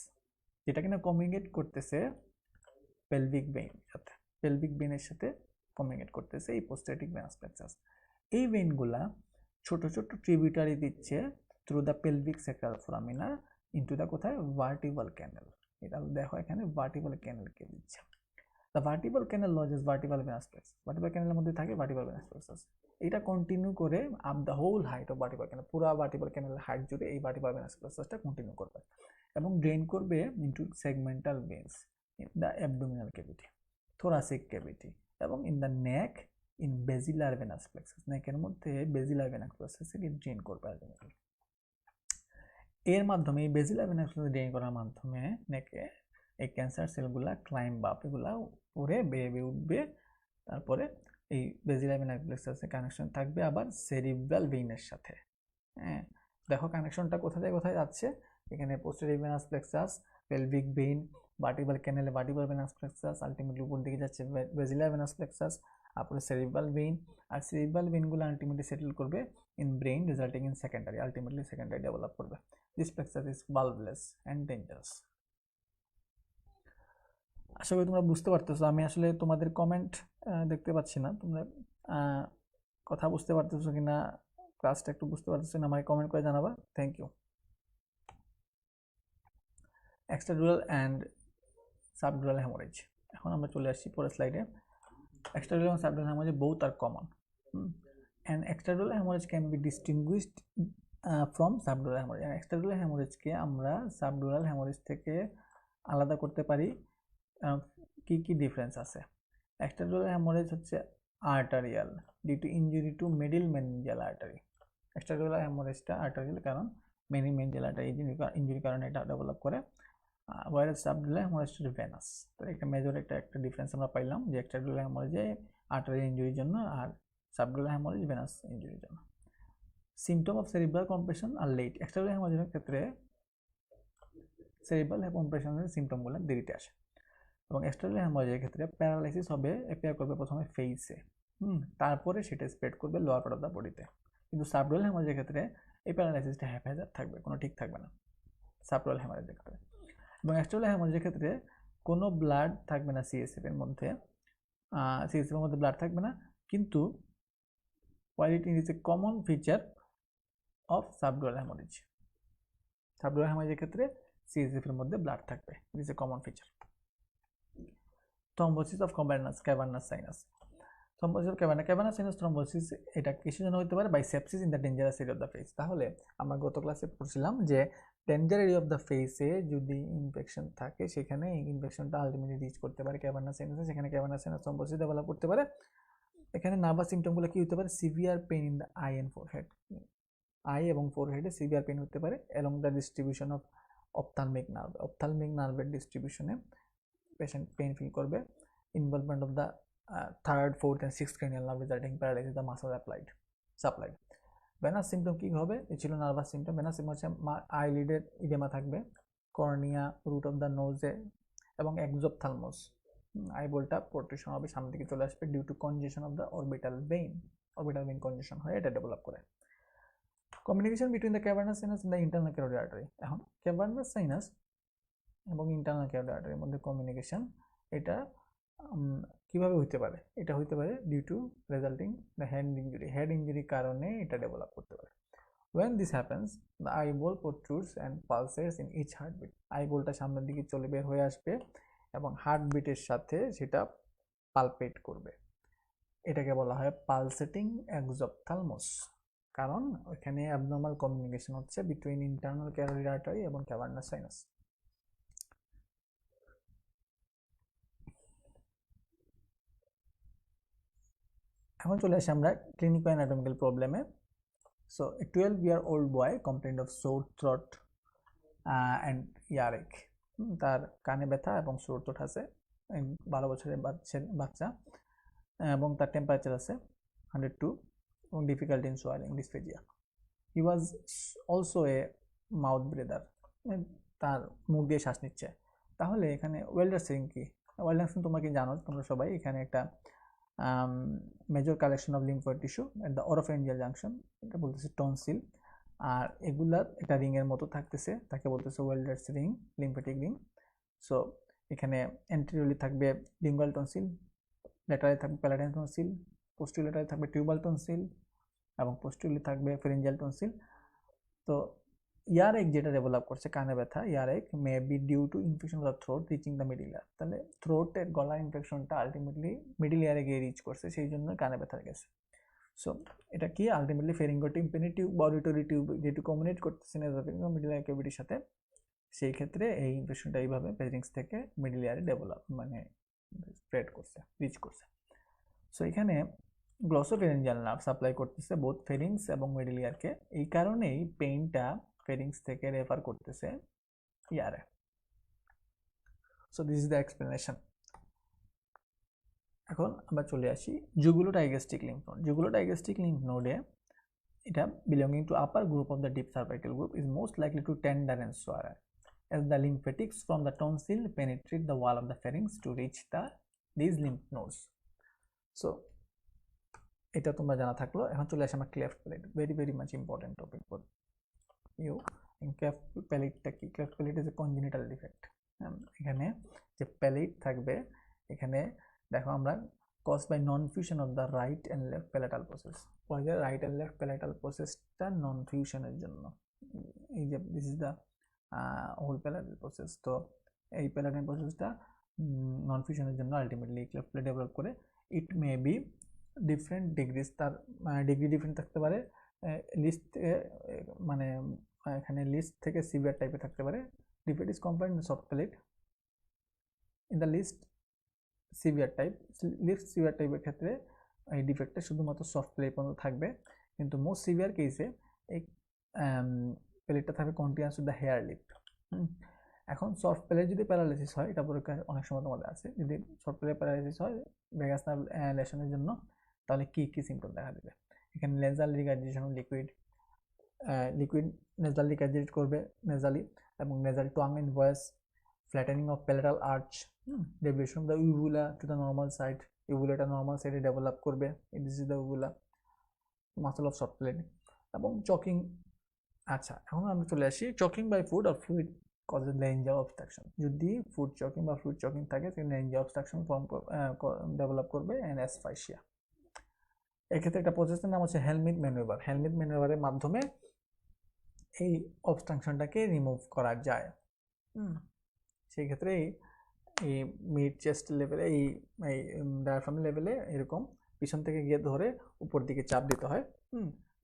যেটা কিনা কমিউনিকেট করতেছে পেলভিক ভেইনের সাথে কমিউনিকেট করতেছে এই প্রোস্টেটিক ভেনাস প্লেক্সাস। এই ভেইনগুলা ছোট ছোট ট্রিবিউটারি দিচ্ছে through the pelvic sacral foramina into the কোথায়, ভার্টিব্রাল ক্যানেল। এটা দেখো এখানে ভার্টিব্রাল ক্যানেলকে দিচ্ছে। The vertebral canal lodges vertebral venous plexus, vertebral ক্যানেলের মধ্যে থাকে ভার্টিব্রাল ভেনাস প্লেক্সাস। এটা কন্টিনিউ করে up the whole height of vertebral canal, পুরো ভার্টিব্রাল ক্যানেলের হাইট জুড়ে এই ভার্টিব্রাল ভেনাস প্লেক্সাসটা কন্টিনিউ করবে এবং ড্রেন করবে into segmental veins in the abdominal cavity, thoracic cavity এবং in the neck in basilar venous plexus, নেকের মধ্যে বেজিলার ভেনাস প্লেক্সাসে ড্রেন করবে আলটিমেটলি। এর মাধ্যমে এই বেজিলার ভেনাস প্লেক্সাস ড্রেন করার মাধ্যমে নেকে এই ক্যান্সার সেলগুলা ক্লাইম্ব আপ, এগুলা উপরে বেয়ে উঠবে, তারপরে এই বেজিলার ভেনাস প্লেক্সাসে কানেকশন থাকবে আবার সেরিব্রাল ভেইনের সাথে। হ্যাঁ, দেখো কানেকশনটা কোথায় কোথায় যাচ্ছে, এখানে posterior venous plexus, pelvic vein, vertebral ক্যানেলে ভার্টিব্রাল ভেনাস প্লেক্সাস, আলটিমেটলি উপর দিকে যাচ্ছে বেজিলার ভেনাস প্লেক্সাস, তারপরে সেরিব্রাল ভেইন, আর সেরিব্রাল ভেইনগুলো আলটিমেটলি সেটেল করবে in brain resulting in secondary, ultimately secondary develop করবে। This plexus is valveless and dangerous. আশা করি তোমরা বুঝতে পারতেছো। আমি আসলে তোমাদের কমেন্ট দেখতে পাচ্ছি না, তোমরা কথা বুঝতে পারতেছো কিনা, ক্লাসটা একটু বুঝতে পারতেছো না, আমাকে কমেন্ট করে জানাবা। Thank you. Extradural and subdural haemorrhage. এখন আমরা চলে আসছি পরের স্লাইডে। এক্সট্রাডুরাল এবং subdural haemorrhage both are common, and extradural haemorrhage can be distinguished from subdural haemorrhage. এক্সট্রাডুরাল হ্যামোরেজকে আমরা সাবডুরাল হ্যামোরেজ থেকে আলাদা করতে পারি। কি কি ডিফারেন্স আছে? এক্সট্রাডুরাল হ্যামোরেজ হচ্ছে arterial due to injury to middle meningeal artery. Extradural হ্যামোরেজটা আর্টারিয়াল কারণ মেনিনজিয়াল আর্টারি ইনজুরির কারণে এটা ডেভেলপ করে, ওয়ারেজ সাবডুরাল হ্যামোরেজটা ভেনাস। তো একটা মেজর একটা ডিফারেন্স আমরা পাইলাম যে এক্সট্রাডুরাল হ্যামোরেজে আর্টারি ইনজুরির জন্য আর সাবডুরাল হ্যামোরেজ ভেনাস ইনজুরির জন্য। Symptom of cerebral compression are late. Extradural হ্যামোরেজের ক্ষেত্রে সেরিব্রাল কম্প্রেশনের সিমটমগুলো দেরিতে আসে এবং এক্সট্রাডুরাল হ্যামোরেজের ক্ষেত্রে প্যারালাইসিস হবে, অ্যাপিয়ার করবে প্রথমে ফেসে, তারপরে সেটা স্প্রেড করবে লোয়ার পার্ট অফ দ্য বডিতে। কিন্তু সাবডুরাল হ্যামোরেজের ক্ষেত্রে এই প্যারালাইসিসটা হ্যাফেজার থাকবে, কোনো ঠিক থাকবে না সাবডুরাল হ্যামোরেজের ক্ষেত্রে। এবং এক্সট্রাডুরাল হ্যামোরেজের ক্ষেত্রে কোনো ব্লাড থাকবে না সিএসএফ এর মধ্যে, সিএসএফ এর মধ্যে ব্লাড থাকবে না, কিন্তু while it is a common feature of subdural hemorrhage, সাবডুরাল হ্যামোরেজের ক্ষেত্রে সিএসএফ এর মধ্যে ব্লাড থাকবে, it is a common feature. Thrombosis of cavernous sinus. Thrombosis of cavernous sinus thrombosis এটা কিসের জন্য হতে পারে? By sepsis in the dangerous area of the face. তাহলে আমরা গত ক্লাসে পড়ছিলাম যে ডেঞ্জার এরিয়া অফ দ্য ফেসে যদি ইনফেকশন থাকে সেখানে এই ইনফেকশনটা আলটিমেটলি রিচ করতে পারে ক্যাভার্নাস সাইনাসে, সেখানে ক্যাভার্নাস সাইনাস থ্রম্বোসিস ডেভেলপ করতে পারে। এখানে নার্ভাস সিমটমগুলো কি হতে পারে? Severe pain in the eye and forehead, eye এবং ফোরহেডে সিভিয়ার পেইন হতে পারে along the distribution of ophthalmic nerve, ophthalmic নার্ভের ডিস্ট্রিবিউশনে পেশেন্ট পেইন ফিল করবে। Involvement of the third, fourth and sixth cranial nerve resulting paralysis the muscle supplied. Venous symptom কি হবে? এই ছিল নার্ভাস সিমটম। ভেনাস সিমটম হচ্ছে আইলিডের ইডেমা থাকবে, কর্নিয়া, রুট অফ দ্য নোজে এবং এক্সোপথ্যালমাস আইবলটা প্রোট্রুশন হবে, সামনে দিকে চলে আসবে due to congestion of the orbital vein congestion হয়ে এটা ডেভেলপ করে। Communication between the cavernous sinus and the internal carotid artery. এখন ক্যাভার্নাস সাইনাস এবং ইন্টারনাল ক্যারোটিড আর্টারির মধ্যে কমিউনিকেশন এটা কিভাবে হইতে পারে? এটা হইতে পারে due to resulting the head ইঞ্জুরির কারণে এটা ডেভেলপ করতে পারে। When this happens, the eyeball protrudes and pulsates in each heartbeat. আইবলটা সামনের দিকে চলে বের হয়ে আসবে এবং হার্টবিটের সাথে সেটা পালপেট করবে। এটাকে বলা হয় পালসেটিং এক্সোপথ্যালমাস, কারণ ওখানে অ্যাবনর্মাল কমিউনিকেশন হচ্ছে বিটুইন ইন্টারনাল ক্যারোটিড আর্টারি এবং ক্যাভার্নাস সাইনাস। এখন চলে আসি আমরা ক্লিনিক্যাল অ্যানাটমিক্যাল প্রবলেমে। So a 12-year-old boy complained of sore throat and earache. তার কানে ব্যথা এবং sore throat আছে, 12 বছরের বাচ্চা, এবং তার টেম্পারেচার আছে 102 এবং difficulty in swallowing, dysphagia. He was also a mouth breather, তার মুখ দিয়ে শ্বাস নিচ্ছে। তাহলে এখানে ওয়েল্ডার সিং কি? ওয়েল্ডার সিং তোমরা কি জানো? তোমরা সবাই এখানে একটা major collection of lymphoid tissue at the oropharyngeal junction, এটা বলতেছে টনসিল, আর এগুলার একটা রিংয়ের মতো থাকতেছে, তাকে বলতেছে welders ring, lymphatic ring. So এখানে এন্টেরিয়রলি থাকবে লিঙ্গুয়াল টনসিল, ল্যাটারালি থাকবে প্যালাটাইন টনসিল, পোস্টিরিয়র ল্যাটারালি থাকবে টিউবাল টনসিল এবং পোস্টিরিয়রলি থাকবে ফেরিঞ্জিয়াল টনসিল। তো ইয়ারেক যেটা ডেভেলপ করছে কানে ব্যথা, earache may be due to infection of the throat reaching the middle ear. তাহলে থ্রোটের গলার ইনফেকশনটা আলটিমেটলি মিডল ইয়ারে গিয়ে রিচ করছে, সেই জন্য কানে ব্যথা গেছে। সো এটা কি আলটিমেটলি ফেরিঙ্গোটিম্পানি টিউব বা অডিটরি টিউব যেটু কমিউনিকেট করতেছে নেজোফেরিঞ্জিয়াল মিডল ইয়ার ক্যাভিটির সাথে, সেই ক্ষেত্রে এই ইনফেকশনটা এইভাবে ফেরিংস থেকে মিডল ইয়ারে ডেভেলপ মানে স্প্রেড করছে, রিচ করছে। সো এখানে গ্লসোফেরিঞ্জিয়াল নার্ভ সাপ্লাই করতেছে বোথ ফেরিংস এবং মিডল ইয়ারকে, এই কারণেই পেইনটা ফেরিংস থেকে রেফার করতেছে ইয়ারে। So this is the explanation. এখন আমরা চলে আসি jugulodigastric lymph node. Jugulodigastric lymph নোডে এটা belonging to upper group of the deep cervical group is most likely to tender and sore as the lymphatics from the tonsil penetrate the wall of the pharynx to reach these lymph nodes. So এটা তোমরা জানা থাকলো। এখন চলে আসে আমার cleft palate, very much important topic for you. Cleft প্যালেটটা কি? Cleft palate is a congenital defect. এখানে যে প্যালেট থাকবে, এখানে দেখো আমরা caused by non-fusion of the right and left palatal process, right and left palatal প্রসেসটা নন ফিউশনের জন্য। এই যে this is the whole palatal process. তো এই প্যালেটাল প্রসেসটা নন ফিউশনের জন্য আলটিমেটলি ক্লেফট প্যালেট ডেভেলপ করে। ইট মে বি ডিফারেন্ট ডিগ্রিজ, তার ডিগ্রি ডিফারেন্ট থাকতে পারে। লিস্ট মানে এখানে লিস্ট থেকে সিভিয়ার টাইপে থাকতে পারে। Defect is compound in soft palate. In the least severe type, least severe টাইপের ক্ষেত্রে এই ডিফেক্টটা শুধুমাত্র সফট প্যালেট পর্যন্ত থাকবে, কিন্তু মোস্ট সিভিয়ার কেসে এই প্যালেটটা থাকবে continuous to the hare lip. এখন সফট প্যালেট যদি প্যারালাইসিস হয়, এটা পরীক্ষা অনেক সময় তোমাদের আছে, যদি সফট প্যালেট প্যারালাইসিস হয় ভেগাস নার্ভ লেশনের জন্য, তাহলে কি কি সিমটম দেখা দেবে? এখানে nasal regurgitation, liquid nasal regurgitate করবে নেজালি, এবং nasal twang in voice, flattening of palatal arch, deviation of the uvula to the normal side, ইউভুলাটা নর্মাল সাইডে ডেভেলপ করবে, this is the uvula muscle of soft palate, এবং choking. আচ্ছা, এখন আমরা চলে আসি choking by food or fluid causes laryngeal obstruction. যদি ফুড চকিং বা ফ্লুইড চকিং থাকে, সেখানে লেঞ্জাল অবস্ট্রাকশন ডেভেলপ করবে এন্ড অ্যাসফাইসিয়া। এক্ষেত্রে একটা প্রসেসের নাম হচ্ছে হেলমিট ম্যানুভার। হেলমিট ম্যানুভারের মাধ্যমে এই অবস্ট্রাকশনটাকে রিমুভ করা যায়। সেই ক্ষেত্রে এই মিড চেস্ট লেভেলে, এই ডায়াফ্রাম লেভেলে এরকম পিছন থেকে গিয়ে ধরে উপর দিকে চাপ দিতে হয়।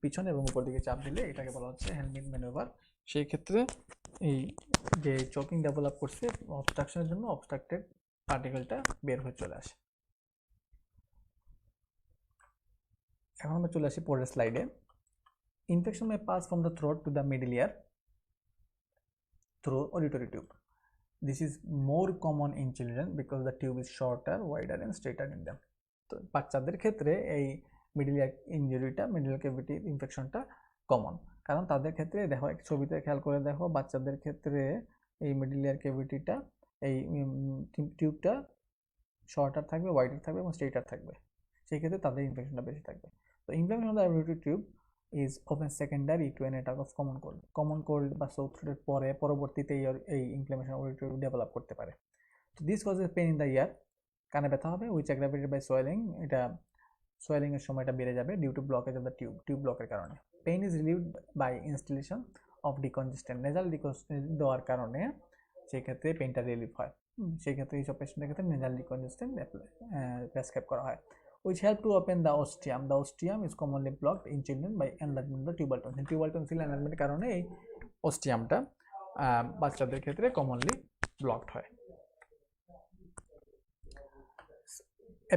পিছনে এবং উপর দিকে চাপ দিলে এটাকে বলা হচ্ছে হেলমিট ম্যানুভার। সেই ক্ষেত্রে এই যে চকিং ডেভেলপ করছে অবস্ট্রাকশনের জন্য, অবস্ট্রাক্টেড পার্টিকেলটা বের হয়ে চলে আসে। এখন আমরা চলে আসি পরের স্লাইডে। Infection May pass from the throat to the middle year through auditory tube. This is more common in children because the tube is shorter, wider and straighter in them. তো বাচ্চাদের ক্ষেত্রে এই মিডল ইয়ার ইনজুরিটা, middle cavity ইনফেকশনটা common, কারণ তাদের ক্ষেত্রে দেখো এক ছবিতে খেয়াল করে দেখো, বাচ্চাদের ক্ষেত্রে এই মিডল ইয়ার ক্যাভিটিটা, এই টিউবটা শর্টার থাকবে, ওয়াইডার থাকবে এবং স্ট্রেইটার থাকবে, সেই ক্ষেত্রে তাদের ইনফেকশনটা বেশি থাকবে। তো inflammation of the auditory tube is often secondary to an attack of common cold বা sore throat পরে পরবর্তীতে এই ইনফ্লামেশন ডেভেলপ করতে পারে। তো this causes pain in the ear, কানে ব্যথা হবে, উইচ অ্যাগ্রাভেটেড বাই সোয়েলিং, এটা সোয়েলিং এর সময় এটা বেড়ে যাবে due to blockage of the tube ব্লকের কারণে। Pain is relieved by instillation of decongestant, nasal decongestant দেওয়ার কারণে সেই ক্ষেত্রে পেইনটা রিলিভ হয়। সেই ক্ষেত্রে এইসব পেশেন্টের ক্ষেত্রে নেজাল ডিকনজেস্টেন্ট প্রেসক্রাইব করা হয়, which help to open the ostium. The ostium is commonly blocked in children by enlargement of the tubal tonsil. Tubal tonsil enlargement কারণে এই ostiumটা বাচ্চাদের ক্ষেত্রে কমনলি ব্লকড হয়।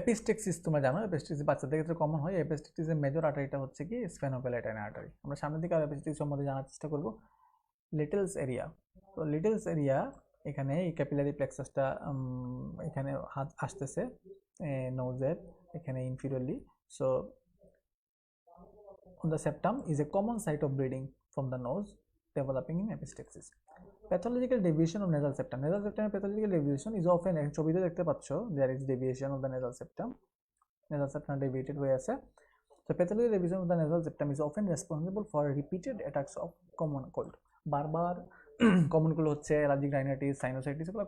এপিস্টেক্সিস তোমরা জানো, এপিস্টেক্সিস বাচ্চাদের ক্ষেত্রে কমন হয়। এপিস্টেক্সিসের মেজর আর্টারিটা হচ্ছে কি স্ফেনোপ্যালেটাইন আর্টারি। আমরা সামনের দিকে আরো এপিস্টেক্সিস সম্বন্ধে জানার চেষ্টা করব। লিটলস এরিয়া, তো লিটলস এরিয়া এখানে এই ক্যাপিলারি প্লেক্সাসটা এখানে আসতেছে নোজের এখানে inferiorly, so on the septum is a common site of bleeding from the nose developing in epistaxis. Pathological deviation of nasal septum, nasal septum pathological deviation is often, ছবিতে দেখতে পাচ্ছ there is deviation of the nasal septum deviated হয়ে আছে। So pathological deviation of the nasal septum is often responsible for repeated attacks of common cold, বারবার common cold হচ্ছে, allergic rhinitis, sinusitis, এগুলো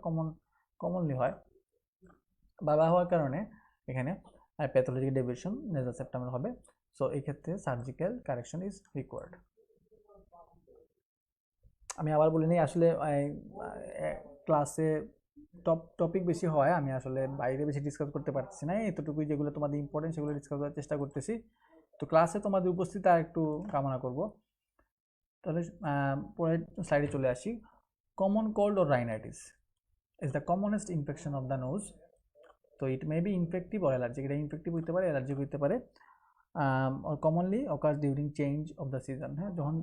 commonly হয়। বারবার হওয়ার কারণে এখানে প্যাথোলজিক্যাল ডেভিয়েশন নেজাল সেপ্টামের হবে। সো এই ক্ষেত্রে সার্জিক্যাল কারেকশন ইজ রিকোয়ার্ড। আমি আবার বলি নাই আসলে ক্লাসে টপিক বেশি হয়, আমি আসলে বাইরে বেশি ডিসকাস করতে পারতেছি না, এতটুকুই যেগুলো তোমাদের ইম্পর্টেন্ট সেগুলো ডিসকাস করার চেষ্টা করতেছি। তো ক্লাসে তোমাদের উপস্থিতি আর একটু কামনা করব। তাহলে পরের স্লাইডে চলে আসি। Common cold or rhinitis is the commonest infection of the nose. তো it may be infective or allergic, এটা ইনফেক্টিভ হতে পারে, অ্যালার্জিক হতে পারে। or commonly occurs during change of the season, হ্যাঁ, যখন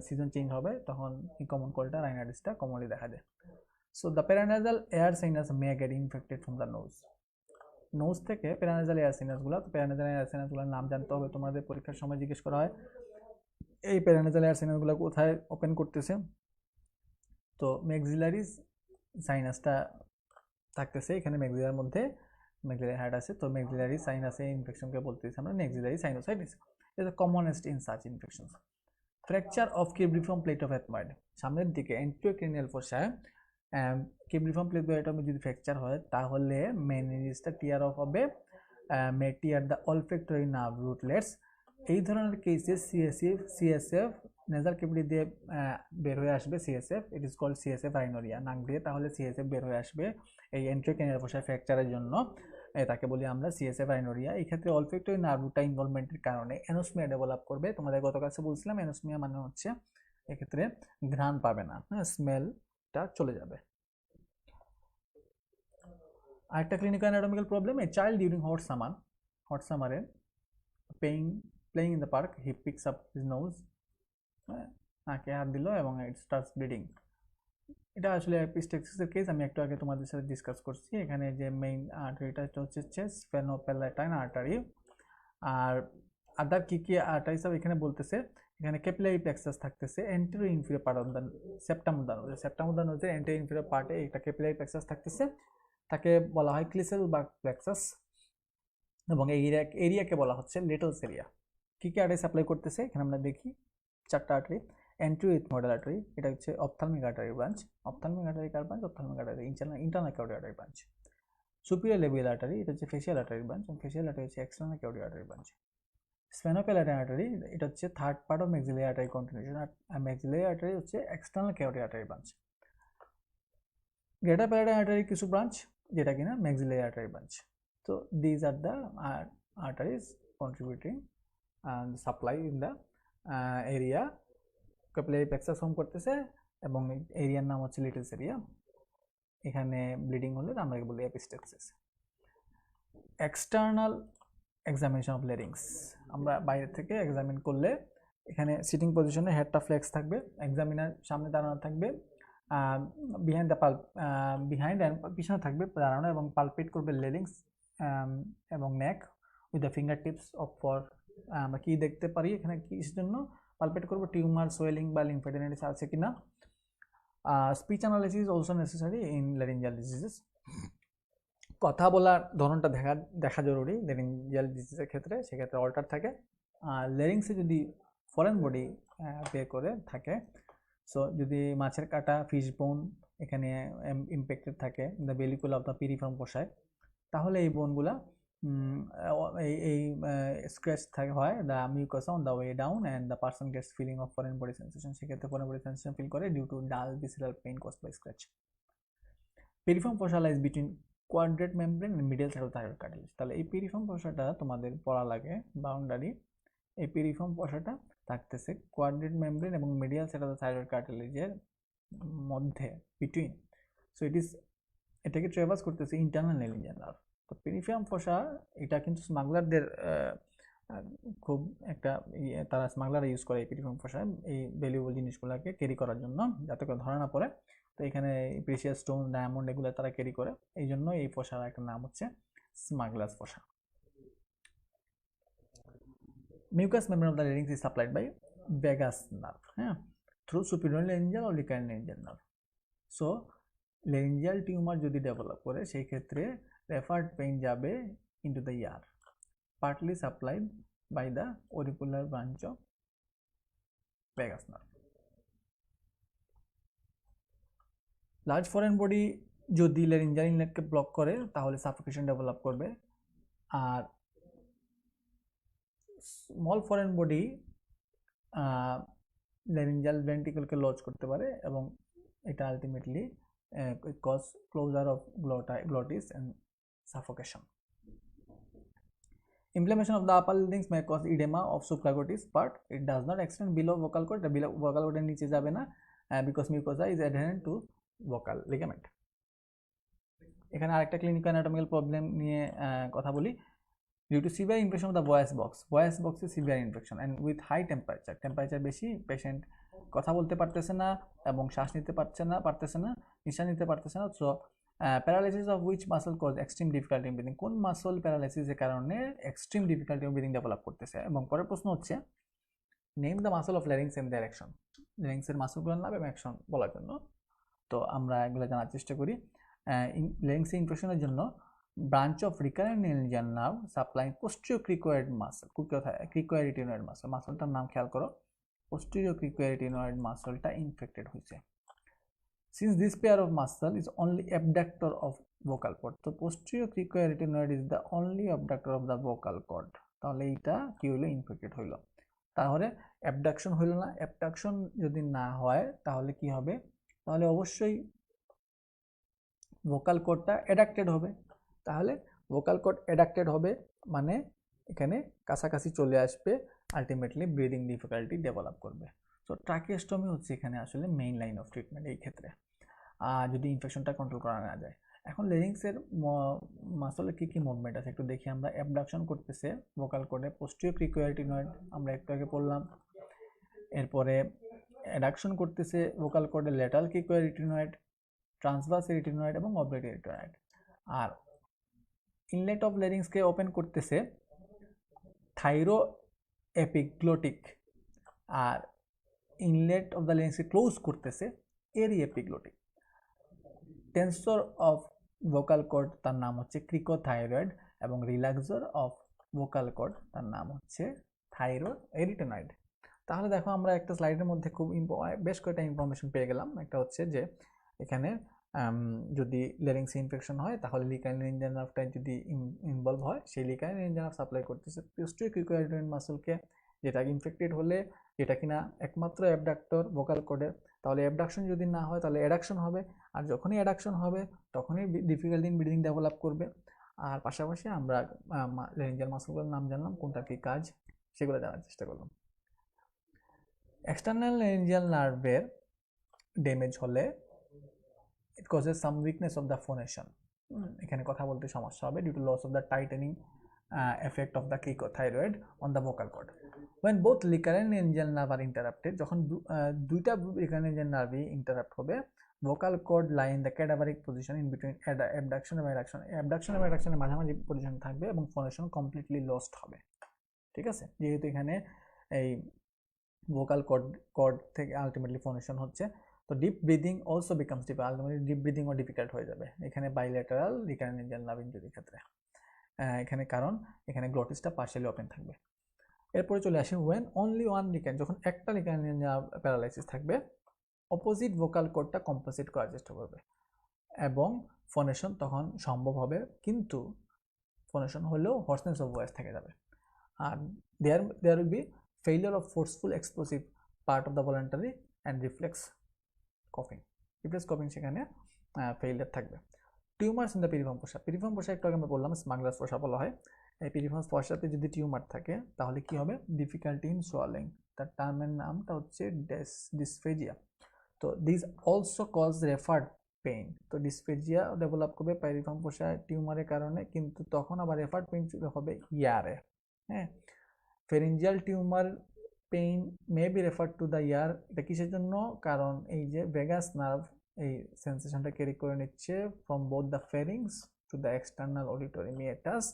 সিজন চেঞ্জ হবে তখন এই কমন কোল্ডটা রাইনাইটিসটা কমনলি দেখা যায়। So the paranasal air sinus may get infected from the nose থেকে প্যারানাসাল এয়ার সাইনাসগুলো। তো প্যারানাসাল এয়ার সাইনাসগুলোর নাম জানতে হবে, তোমাদের পরীক্ষার সময় জিজ্ঞেস করা হয় এই প্যারানাসাল এয়ার সাইনাসগুলো কোথায় ওপেন করতেছে। তো ম্যাক্সিলারি সাইনাসটা থাকতেছে এখানে, ম্যাক্সিলার মধ্যে ম্যাক্সিলারি হার্ট আছে, তো ম্যাক্সিলারি সাইনাসে ইনফেকশনকে বলতেছি আমরা maxillary sinusitis. Is the commonest in such infections. Fracture of cribriform plate of ethmoid, সামনের দিকে এন্টিওক্রেনিয়াল ফোসায় কিব্রিফর্ম প্লেট অফ এথময়েড যদি ফ্র্যাকচার হয় তাহলে মেনিঞ্জাসটা টিয়ার অফ হবে, tear the olfactory nerve rootlets. এই ধরনের কেসে সিএসএফ নেজাল ক্যাভিটি দিয়ে বের হয়ে আসবে CSF, it is called CSF rhinorrhoea, নাক দিয়ে তাহলে সিএসএফ বের হয়ে আসবে এই এন্ট্রোক্রেনিয়াল ফোসায় ফ্র্যাকচারের জন্য, তাকে বলি আমরা সিএসএফ রাইনোরিয়া। এই ক্ষেত্রে অলফ্যাক্টরি নার্ভ রুটটা ইনভলভমেন্টের কারণে অ্যানোসমিয়া ডেভেলপ করবে। তোমাদের গত ক্লাসে বলছিলাম অ্যানোসমিয়া মানে হচ্ছে এক্ষেত্রে ঘ্রাণ পাবে না, হ্যাঁ, স্মেলটা চলে যাবে। আরেকটা clinical anatomical problem, a child during hot সামারে playing in the park, he picks up his nose, নাকে হাত দিল এবং ইট স্টার্টস ব্লিডিং। এটা আসলে এপিস্টেক্সিসের কেস, আমি একটু আগে তোমাদের সাথে ডিসকাস করছি। এখানে যে মেইন আর্টারিটা হচ্ছে স্ফেনোপ্যালাটাইন আর্টারি, আর আদার কি কি আর্টারি সব এখানে বলতেছে। এখানে ক্যাপিলারি প্লেক্সাস থাকতেছে anteroinferior part of the septum of the নোজের এন্টেরো ইনফিরিয়র পার্টে একটা ক্যাপিলারি প্লেক্সাস থাকতেছে, তাকে বলা হয় ক্লিসেল বা প্লেক্সাস, এবং এই এরিয়াকে বলা হচ্ছে লিটলস এরিয়া। কী কী আর্টারি সাপ্লাই করতেছে এখানে আমরা দেখি, চারটা আর্টারি। এন্ট্রোইথময়েডাল আর্টারি, এটা হচ্ছে ophthalmic artery branch, ophthalmic artery কার branch, ophthalmic artery internal carotid artery branch. Superior labial artery, এটা হচ্ছে ফেশিয়াল আর্টারি ব্রাঞ্চ, এবং ফেশিয়াল আর্টারি হচ্ছে external carotid artery branch. Sphenopalatine artery, এটা হচ্ছে third part of maxillary artery continuation, আর maxillary artery হচ্ছে external carotid artery branch. Greater palatine artery কিছু branch যেটা কিনা ম্যাক্সিলারি আর্টারি ব্রাঞ্চ। তো these are the arteries contributing and supply in the area capillary plexus form করতেছে, এবং এরিয়ার নাম হচ্ছে লিটলস এরিয়া। এখানে ব্লিডিং হলে আমরা বলি এপিস্টেক্সিস। এক্সটার্নাল এক্সামিনেশন অফ ল্যারিংস, আমরা বাইরে থেকে এক্সামিন করলে এখানে সিটিং পজিশনে হেডটা ফ্লেক্স থাকবে, এক্সামিনার সামনে দাঁড়ানো থাকবে, behind the pulp behind and পিছনে থাকবে দাঁড়ানো, এবং পালপেট করবে ল্যারিংস এবং neck with the finger tips of four. আমরা কি দেখতে পারি এখানে, কিসের জন্য পালপেট করবো, টিউমার, সোয়েলিং বা লিম্ফেডিনাইটিস আছে কিনা। Speech analysis also necessary in laryngeal diseases, কথা বলার ধরনটা দেখা জরুরি ল্যারিঞ্জিয়াল ডিজিজের ক্ষেত্রে, সেক্ষেত্রে অল্টার থাকে। আর ল্যারিংসে যদি ফরেন বডি পে করে থাকে, সো যদি মাছের কাটা, ফিশ বোন এখানে ইম্প্যাক্টেড থাকে, the vallecula of the piriform পোষায়, তাহলে এই বোনগুলা এই স্ক্র্যাচ থাকে হয় the mucosa on the way down and the person gets feeling of foreign body sensation, সেক্ষেত্রে ফরেন বডি সেন্সেশন ফিল করে due to dull visceral pain caused by scratch. Piriform fossa lies between quadrate membrane and middle side of thyroid cartilage. তাহলে এই piriform ফসাটা তোমাদের পড়া লাগে boundary, এই piriform ফসাটা থাকতেছে কোয়াড্রেট মেমব্রেন এবং medial side of the thyroid কার্টিলেজের মধ্যে, বিটুইন। সো এটাকে ট্রেভার্স করতেছে ইন্টারনাল ল্যারিঞ্জিয়াল নার্ভ। তো পেরিফেরাম ফসা এটা কিন্তু স্মাগলারদের খুব একটা তারা স্মাগলার ইউজ করে এই পেরিফেরাম ফসা এই ভ্যালুয়েবল জিনিসগুলোকে ক্যারি করার জন্য, যাতে করে ধরা না পড়ে। তো এখানে প্রেশিয়াস স্টোন, ডায়মন্ড এগুলো তারা ক্যারি করে, এই জন্য এই ফসার একটা নাম হচ্ছে smugglers fossa. Mucous membrane of the larynx is supplied by vagus nerve, হ্যাঁ, through superior laryngeal or recurrent laryngeal nerve. So laryngeal tumour যদি ডেভেলপ করে সেই ক্ষেত্রে referred pain যাবে into the ear, partly supplied by the auricular branch of vagus nerve. Large foreign body যদি laryngeal ইনলেটকে block করে তাহলে সাফোকেশন ডেভেলপ করবে, আর স্মল ফরেন বডি ল্যারিঞ্জাল ভেন্ট্রিকলকে লজ করতে পারে এবং এটা ultimately cause closure of glottis and suffocation. Inflammation of the upper larynx may cause edema of supraglottis, but it does not extend below vocal cord. Below vocal cord নিচে যাবে না because mucosa is adherent to vocal ligament. এখানে আরেকটা clinical anatomical problem নিয়ে কথা বলি। Due to severe infection of the voice box is severe infection and with high temperature বেশি, patient কথা বলতে পারতেছে না এবং শ্বাস নিতে পারতেছে না, নিঃশ্বাস নিতে পারতেছে না। So paralysis of which muscle cause extreme difficulty in breathing, কোন মাসল প্যারালাইসিসের কারণে extreme difficulty in breathing develop করতেছে। এবং পরের প্রশ্ন হচ্ছে name the muscle of larynx and their action, ল্যারিংসের মাসলগুলোর নাম এবং অ্যাকশন বলার জন্য। তো আমরা এগুলো জানার চেষ্টা করি। ল্যারিংসের ইনফেকশনের জন্য branch of recurrent laryngeal nerve supplying posterior cricoid muscle, cricoarytenoid মাসলটার নাম খেয়াল করো, পোস্টেরিয়র ক্রিকোয়ারিটিনয়েড মাসলটা ইনফেক্টেড হয়েছে। Since this pair of muscle is only abductor of vocal cord, তো posterior cricoarytenoid is the only abductor of the vocal cord, তাহলে এটা কি হলো, ইনফেক্টেড হইলো। তাহলে অ্যাবডাকশন হইলো না, অ্যাবডাকশন যদি না হয় তাহলে কি হবে, তাহলে অবশ্যই ভোকাল কর্ডটা অ্যাডাক্টেড হবে। তাহলে ভোকাল কর্ড অ্যাডাক্টেড হবে মানে এখানে কাছাকাছি চলে আসবে, আলটিমেটলি ব্রিদিং ডিফিকাল্টি ডেভেলপ করবে। তো ট্রাকিওস্টমি হচ্ছে এখানে আসলে মেইন লাইন অফ ট্রিটমেন্ট এই ক্ষেত্রে, যদি ইনফেকশনটা কন্ট্রোল করা না যায়। এখন ল্যারিংসের মাসলে কি কি মুভমেন্ট আছে একটু দেখি আমরা। অ্যাবডাকশন করতেছে ভোকাল কর্ডে পোস্টেরিয়র ক্রিকোয়ারিটিনয়েড, আমরা একটু আগে পড়লাম। এরপরে অ্যাডাকশন করতেছে ভোকাল কর্ডে ল্যাটারাল ক্রিকোয়ারিটিনয়েড, ট্রান্সভার্স রিটিনয়েড এবং অবলিক রিটিনয়েড। আর ইনলেট অফ ল্যারিংসকে ওপেন করতেছে থাইরো এপিগ্লোটিক, আর ইনলেট অফ দ্য ল্যারিংসকে ক্লোজ করতেছে aryepiglottic. Tensor of vocal cord তার নাম হচ্ছে ক্রিকোথাইরয়েড এবং রিল্যাক্সর অফ ভোকাল কর্ড তার নাম হচ্ছে থাইরো এরিটেনয়েড। তাহলে দেখো আমরা একটা স্লাইডের মধ্যে খুব বেশ কয়েকটা ইনফরমেশন পেয়ে গেলাম। একটা হচ্ছে যে এখানে যদি ল্যারিংসে ইনফেকশন হয় তাহলে লিকাইন ল্যারিঞ্জিয়াল নার্ভটা যদি ইনভলভ হয়, সেই লিকাইন ল্যারিঞ্জিয়াল নার্ভ সাপ্লাই করতেছে পোস্টেরিয়র ক্রিকোয়ারিটিনয়েড মাসলকে, যেটা ইনফেক্টেড হলে যেটা কিনা একমাত্র অ্যাবডাক্টর ভোকাল কর্ডের। তাহলে অ্যাবডাকশন যদি না হয় তাহলে অ্যাডাকশন হবে, আর যখনই অ্যাডাকশন হবে তখনই ডিফিকাল্টি ইন ব্রিদিং ডেভেলপ করবে। আর পাশাপাশি আমরা ল্যারিঞ্জিয়াল মাসলগুলোর নাম জানলাম, কোনটার কি কাজ সেগুলো জানার চেষ্টা করলাম। এক্সটার্নাল ল্যারিঞ্জিয়াল নার্ভের ড্যামেজ হলে it causes some weakness of the phonation, এখানে কথা বলতে সমস্যা হবে due to loss of the tightening effect of the cricothyroid on the vocal cord. When both recurrent laryngeal nerve are interrupted, যখন দুইটা recurrent laryngeal nerve interrupt হবে, vocal cord lie in the cadaveric position in between abduction এবং adduction, abduction এবং adduction এর মাঝামাঝি position থাকবে এবং ফোনেশন completely lost হবে। ঠিক আছে, যেহেতু এখানে এই vocal cord থেকে আলটিমেটলি ফোনেশন হচ্ছে, তো deep breathing also becomes difficult, ultimately deep breathing ও ডিফিকাল্ট হয়ে যাবে এখানে বাইল্যাটারাল রিকারেন্ট ল্যারিঞ্জিয়াল নার্ভ ইনজুরির ক্ষেত্রে। এখানে কারণ এখানে গ্লটিসটা পার্শিয়ালি ওপেন থাকবে। এরপরে চলে আসি ওয়েন অনলি ওয়ান রিকারেন্ট, যখন একটা রিকারেন্ট ল্যারিঞ্জিয়াল প্যারালাইসিস থাকবে, অপোজিট ভোকাল কর্ডটা কম্পেনসেট করার চেষ্টা করবে এবং ফোনেশন তখন সম্ভব হবে, কিন্তু ফোনেশন হলেও হর্সনেস অফ ভয়েস থেকে যাবে। আর there will be failure of forceful explosive part of the voluntary and reflex কফিং, reflex কফিং সেখানে ফেইলিয়ার থাকবে। টিউমার্স ইন দ্য পিরিফর্ম ফোসা, পিরিফর্ম ফোসা একটু আগে আমরা বললাম স্মাগলার্স ফোসা বলা হয়। এই পিরিফর্ম ফোসাতে যদি টিউমার থাকে তাহলে কি হবে, ডিফিকাল্টি ইন সোয়ালিং, তার টার্মের নামটা হচ্ছে ডিসফেজিয়া। তো this also cause referred pain, তো ডিসফেজিয়া ডেভেলপ করবে পিরিফর্ম ফোসা টিউমারের কারণে, কিন্তু তখন আবার রেফার্ড পেইন হবে ইয়ারে। হ্যাঁ, pharyngeal tumour pain may be refer to the ear, এটা কিসের জন্য, কারণ এই যে ভেগাস নার্ভ এই সেন্সেশনটা ক্যারি করে নিচ্ছে from both the pharynx to the external auditory meatus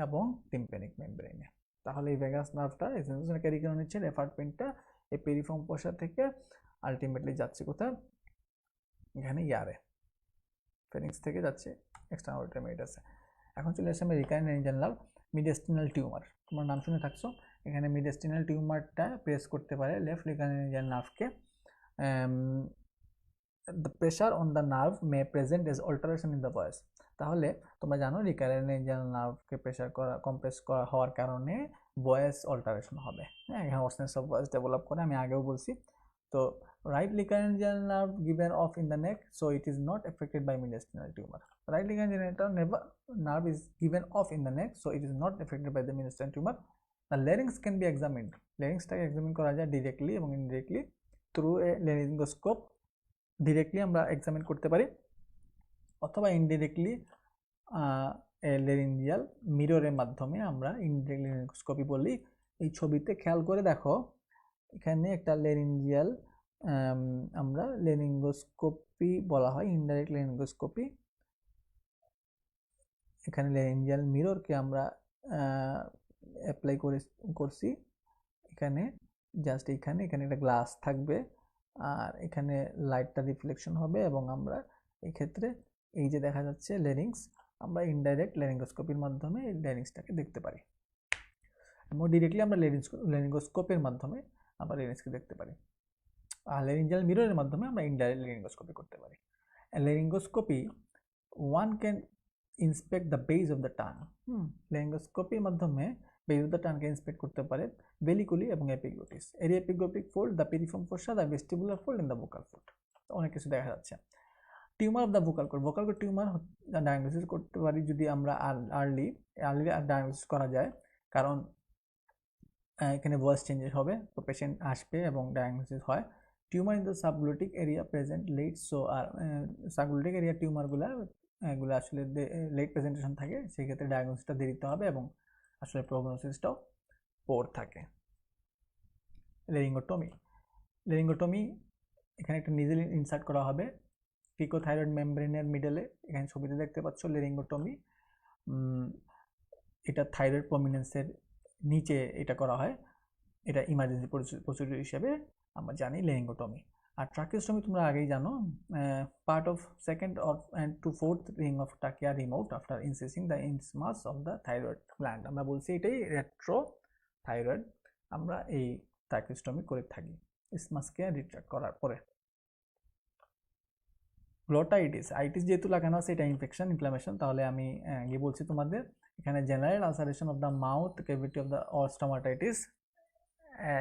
এবং টিম্প্যানিক মেমব্রেনে। তাহলে এই ভেগাস নার্ভটা এই সেন্সেশনটা ক্যারি করে নিচ্ছে, রেফার্ড পেইনটা এই পেরিফর্ম ফোসা থেকে আলটিমেটলি যাচ্ছে কোথায়, এখানে ইয়ারে, ফেরিংস থেকে যাচ্ছে এক্সটার্নাল অডিটরি মিয়েটাসে। এখন চলে আসছে আমি recurrent laryngeal nerve mediastinal tumour, তোমার নাম শুনে থাকছো। এখানে মিডিয়াস্টিনাল টিউমারটা প্রেস করতে পারে লেফট রিকারেন্ট ল্যারিঞ্জিয়াল নার্ভকে। The pressure on the nerve may present as alteration in the voice, তাহলে তোমরা জানো রিকারেন্ট ল্যারিঞ্জিয়াল নার্ভকে প্রেশার কম্প্রেস করা হওয়ার কারণে ভয়েস অল্টারেশন হবে। হ্যাঁ, এখানে হর্সনেস অফ ভয়েস ডেভেলপ করে, আমি আগেও বলছি তো right lecharyngeal nerve given off in the neck, so it is not affected by mediastinal tumor. Right lecharyngeal nerve is given off in the neck, so it is not affected by the mediastinal tumor. The larynx can be examined. Larynx টাকে examine করা যায় directly এবং indirectly through a laryngoscope. Directly আমরা examine করতে পারি অথবা indirectly laryngeal mirror এর মাধ্যমে আমরা indirect laryngoscopy বলি। এই ছবিতে খেয়াল করে দেখো এখানে একটা laryngeal আমরা laryngoscopy বলা হয়, indirect laryngoscopy। এখানে laryngeal mirror কে আমরা অ্যাপ্লাই করছি এখানে, জাস্ট এখানে একটা গ্লাস থাকবে আর এখানে লাইটটা রিফ্লেকশন হবে এবং আমরা এই ক্ষেত্রে এই যে দেখা যাচ্ছে ল্যারিংস, আমরা ইনডাইরেক্ট ল্যারিঙ্গোস্কোপির মাধ্যমে এই ল্যারিংসটাকে দেখতে পারি। মোর ডিরেক্টলি আমরা ল্যারিঙ্গোস্কোপের মাধ্যমে আমরা ল্যারিংসকে দেখতে পারি, আর ল্যারিঞ্জিয়াল মিররের মাধ্যমে আমরা ইনডাইরেক্ট ল্যারিঙ্গোস্কোপি করতে পারি। Laryngoscopy one can inspect the base of the tongue. ল্যারিঙ্গোস্কোপির মাধ্যমে বেস অফ দ্য টাংকে ইন্সপেক্ট করতে পারে বেলিকুলি এবং epiglottis, aryepiglottic fold, the piriform fossa, the vestibular fold and the vocal fold, অনেক কিছু দেখা যাচ্ছে। Tumour of the vocal cord, vocal cord tumour diagnosis করতে পারি যদি আমরা আর্লি ডায়াগনোসিস করা যায়, কারণ এখানে ভয়েস চেঞ্জেস হবে, তো পেশেন্ট আসবে এবং ডায়াগনোসিস হয়। Tumour in the subglottic area present late, so আর সাবগ্লোটিক এরিয়া টিউমারগুলো আসলে লেট প্রেজেন্টেশন থাকে, সেই ক্ষেত্রে ডায়াগনোসিসটা দেরিতে হবে এবং আসলে প্রগনোসিসটাও পোর থাকে। ল্যারিঙ্গোটমি এখানে একটা নিজেল ইনসার্ট করা হবে পিকোথাইরয়েড মেমব্রেনের মিডলে, এখানে ছবিতে দেখতে পাচ্ছ ল্যারিঙ্গোটমি। এটা থাইরয়েড প্রমিনেন্সের নিচে এটা করা হয়, এটা ইমার্জেন্সি প্রসিডিউর হিসেবে আমরা জানি ল্যারিঙ্গোটমি। আর ট্রাকিওস্টমি তোমরা আগেই জানো, part of second and to fourth ring of trachea removed after incising the isthmus of the thyroid gland, আমরা বলছি এটাই রেট্রোথাইরয়েড, আমরা এই ট্রাকিওস্টমি করে থাকি ইসমাসকে রিট্রাক্ট করার পরে। গ্লোটাইটিস, আইটিস যেহেতু লাগানো আছে এটা ইনফেকশন ইনফ্লামেশন, তাহলে আমি গিয়ে বলছি তোমাদের এখানে general ulceration of the mouth cavity of the or stomatitis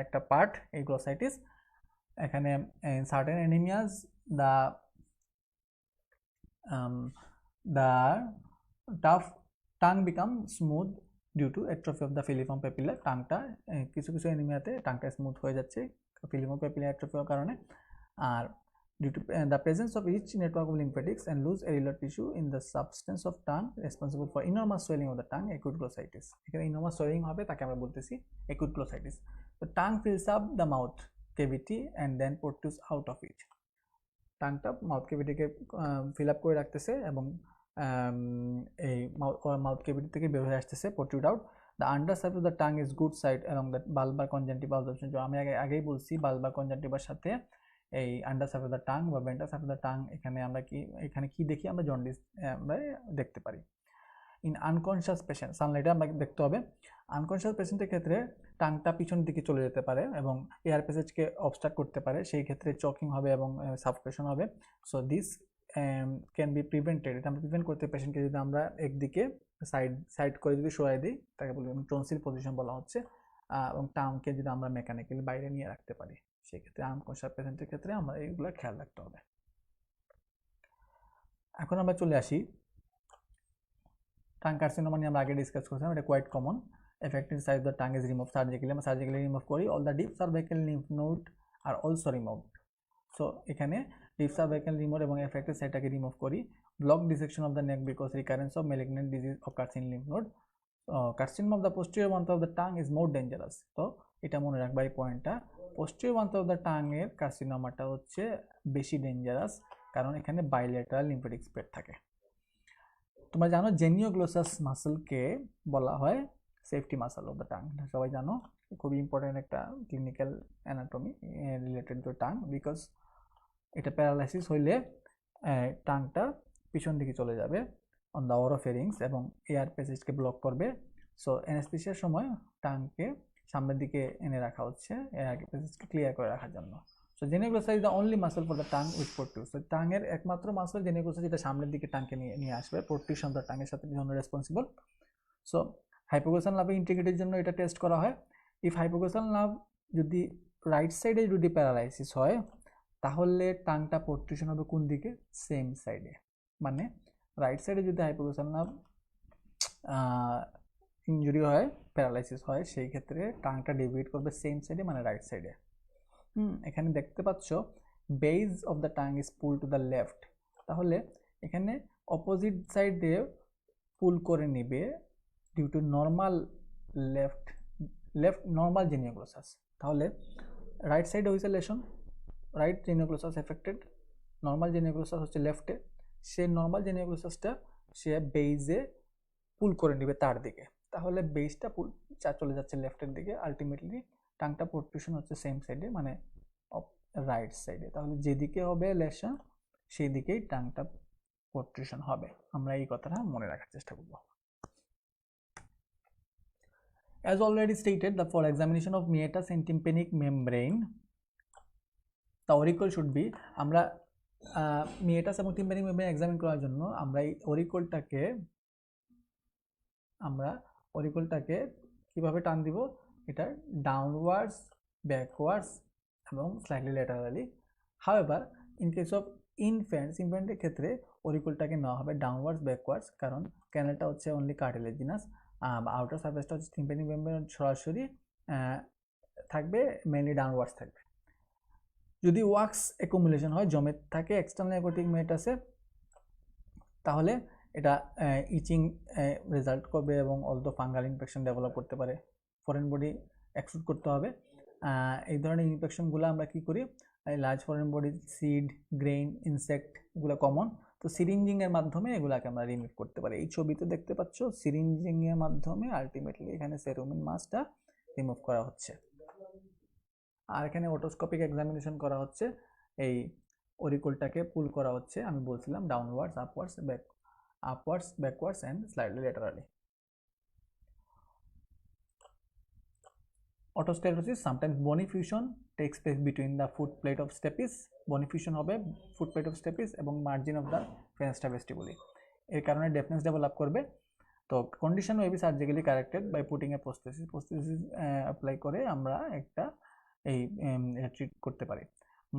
একটা পার্ট, এই গ্লোসাইটিস। এখানে certain anaemias the tough tongue become smooth due to atrophy of the filiform papilla, টাংটা কিছু অ্যানিমিয়াতে টাংটা স্মুথ হয়ে যাচ্ছে ফিলিফর্ম পেপিলা অ্যাট্রফির কারণে। আর due to the presence of rich network of lymphatics and loose areolar tissue in the substance of tongue responsible for enormous swelling of the tongue, acute glossitis। এখানে enormous swelling হবে, তাকে আমরা বলতেছি acute glossitis। The tongue fills up the mouth cavity and then protrudes out of it, টাংটা mouth ক্যাভিটিকে fill up করে রাখতেছে এবং এই মাউথ ক্যাভিটি থেকে বের হয়ে আসতেছে, protrude out. The under side of the tongue is good side এবং দ্য বালবার কনজাংটিভা অবজারভেশন, আমি আগেই বলছি বালবার কনজাংটিভার সাথে এই under side of the tongue বা ventral side of the tongue, এখানে কি দেখি আমরা জন্ডিস আমরা দেখতে পারি। ইন আনকনশিয়াস পেশেন্ট, সানলাইটে আমরা দেখতে হবে। আনকনশিয়াস পেশেন্টের ক্ষেত্রে টাংটা পিছন দিকে চলে যেতে পারে এবং এয়ার প্যাসেজকে অবস্ট্রাক্ট করতে পারে, সেই ক্ষেত্রে চকিং হবে এবং সাফোকেশন হবে। So this can be prevented, এটা আমরা প্রিভেন্ট করতে পেশেন্টকে যদি আমরা একদিকে সাইড করে যদি সরাই দিই, তাকে বলি টনসিল পজিশন বলা হচ্ছে, এবং টাংকে যদি আমরা মেকানিক্যালি বাইরে নিয়ে রাখতে পারি, সেই ক্ষেত্রে আনকনশিয়াস পেশেন্টের ক্ষেত্রে আমরা এইগুলো খেয়াল রাখতে হবে। এখন আমরা চলে আসি টাং কার্সিনোমা নিয়ে আমরা আগে ডিসকাস করেছিলাম, এটা quite common. Affected side of the tongue is removed surgically, আমরা সার্জিক্যালি রিমুভ করি। All the deep cervical lymph node are also removed, so এখানে ডিপ সার্ভাইকাল রিমুভ এবং এফেক্টেড সাইডটাকে রিমুভ করি। Block dissection of the neck because recurrence of malignant disease of কার্সিন lymph node, carcinoma of the posterior one of the tongue is more dangerous, তো এটা মনে রাখবা এই পয়েন্টটা, posterior one of the tongue এর কার্সিনোমাটা হচ্ছে বেশি ডেঞ্জারাস, কারণ এখানে বাইলেটারাল লিম্ফেটিক স্প্রেড থাকে। তোমরা জানো জেনিওগ্লোসাস মাসলকে বলা হয় safety muscle of the tongue, সবাই জানো, খুবই ইম্পর্টেন্ট একটা clinical anatomy related to tongue, because এটা প্যারালাইসিস হইলে টাংটা পিছন দিকে চলে যাবে অন দ্য অরোফেরিংস এবং এয়ার প্যাসেজকে ব্লক করবে। সো অ্যানেস্থেসিয়ার সময় টাংকে সামনের দিকে এনে রাখা হচ্ছে এয়ার প্যাসেজকে ক্লিয়ার করে রাখার জন্য। So genioglossus is the only muscle for the tongue with protrudes, so টাংয়ের একমাত্র মাসল জেনিওগ্লোসাস, যেটা সামনের দিকে টাংকে নিয়ে আসবে, প্রোট্রুশন দ্য টাংয়ের সাথে জন্য রেসপন্সিবল। সো হাইপোগ্লোসাল নার্ভে ইন্টিগ্রিটির জন্য এটা টেস্ট করা হয়। ইফ হাইপোগ্লোসাল নার্ভ যদি রাইট সাইডে যদি প্যারালাইসিস হয় তাহলে টাংটা প্রোট্রুশন হবে কোন দিকে? সেম সাইডে। মানে রাইট সাইডে যদি হাইপোগ্লোসাল নার্ভ ইনজুরি হয়, প্যারালাইসিস হয়, সেই ক্ষেত্রে টাংটা ডেভিয়েট করবে সেম সাইডে, মানে রাইট সাইডে। এখানে দেখতে পাচ্ছ base of the tongue is pull to the left, তাহলে এখানে অপোজিট সাইডে পুল করে নিবে due to normal left normal genioglossus. তাহলে রাইট সাইডে হয়েছে lesion, right genioglossus affected, normal genioglossus হচ্ছে লেফটে, সে নর্মাল জেনিওগ্লোসাসটা সে বেইজে পুল করে নেবে তার দিকে, তাহলে বেইজটা পুল চলে যাচ্ছে লেফটের দিকে, আলটিমেটলি টাংটা প্রোট্রুশন হচ্ছে সেম সাইডে, মানে রাইট সাইডে। তাহলে যেদিকে হবে লেশন সেই দিকেই টাংটা প্রোট্রুশন হবে। আমরা এই কথাটা মনে রাখার চেষ্টা করব। As already stated, for examination of meatus and tympanic membrane, the auricle should be, আমরা meatus এবং tympanic membrane এক্সামিন করার জন্য আমরা এই অরিকলটাকে কিভাবে টান দিব? এটা ডাউনওয়ার্ডস, ব্যাকওয়ার্ডস এবং slightly laterally. However in case of ইনফ্যান্টের ক্ষেত্রে অরিকলটাকে নেওয়া হবে ডাউনওয়ার্ডস, ব্যাকওয়ার্ডস, কারণ ক্যানেলটা হচ্ছে অনলি কার্টিলেজিনাস, আউটার সারফেসটা হচ্ছে টিম্প্যানিক মেমব্রেন সরাসরি থাকবে, মেইনলি ডাউনওয়ার্ডস থাকবে। যদি ওয়াক্স অ্যাকুমুলেশন হয়, জমে থাকে এক্সটার্নাল অ্যাকোয়াটিক মেটাসে, তাহলে এটা ইচিং রেজাল্ট করবে এবং অলদো ফাঙ্গাল ইনফেকশন ডেভেলপ করতে পারে। ফরেন বডি এক্সক্লুড করতে হবে। এই ধরনের ইনফেকশনগুলো আমরা কি করি? Large foreign body, seed, grain, insect এগুলো কমন, তো সিরিঞ্জিংয়ের মাধ্যমে এগুলাকে আমরা রিমুভ করতে পারি। এই ছবিতে দেখতে পাচ্ছ সিরিঞ্জিংয়ের মাধ্যমে আলটিমেটলি এখানে সেরুমিন মাসটা রিমুভ করা হচ্ছে। আর এখানে অটোস্কোপিক এক্সামিনেশন করা হচ্ছে, এই অরিকলটাকে পুল করা হচ্ছে, আমি বলছিলাম downwards, upwards, backwards and slightly laterally. Otosclerosis, sometimes bony fusion takes place between the foot plate of stapes, bony fusion হবে foot plate of stapes এবং margin of the fenestra vestibuli, এর কারণে ডেফনেস ডেভেলপ করবে। তো condition may be surgically corrected by putting a prosthesis apply করে আমরা একটা এই ট্রিট করতে পারি।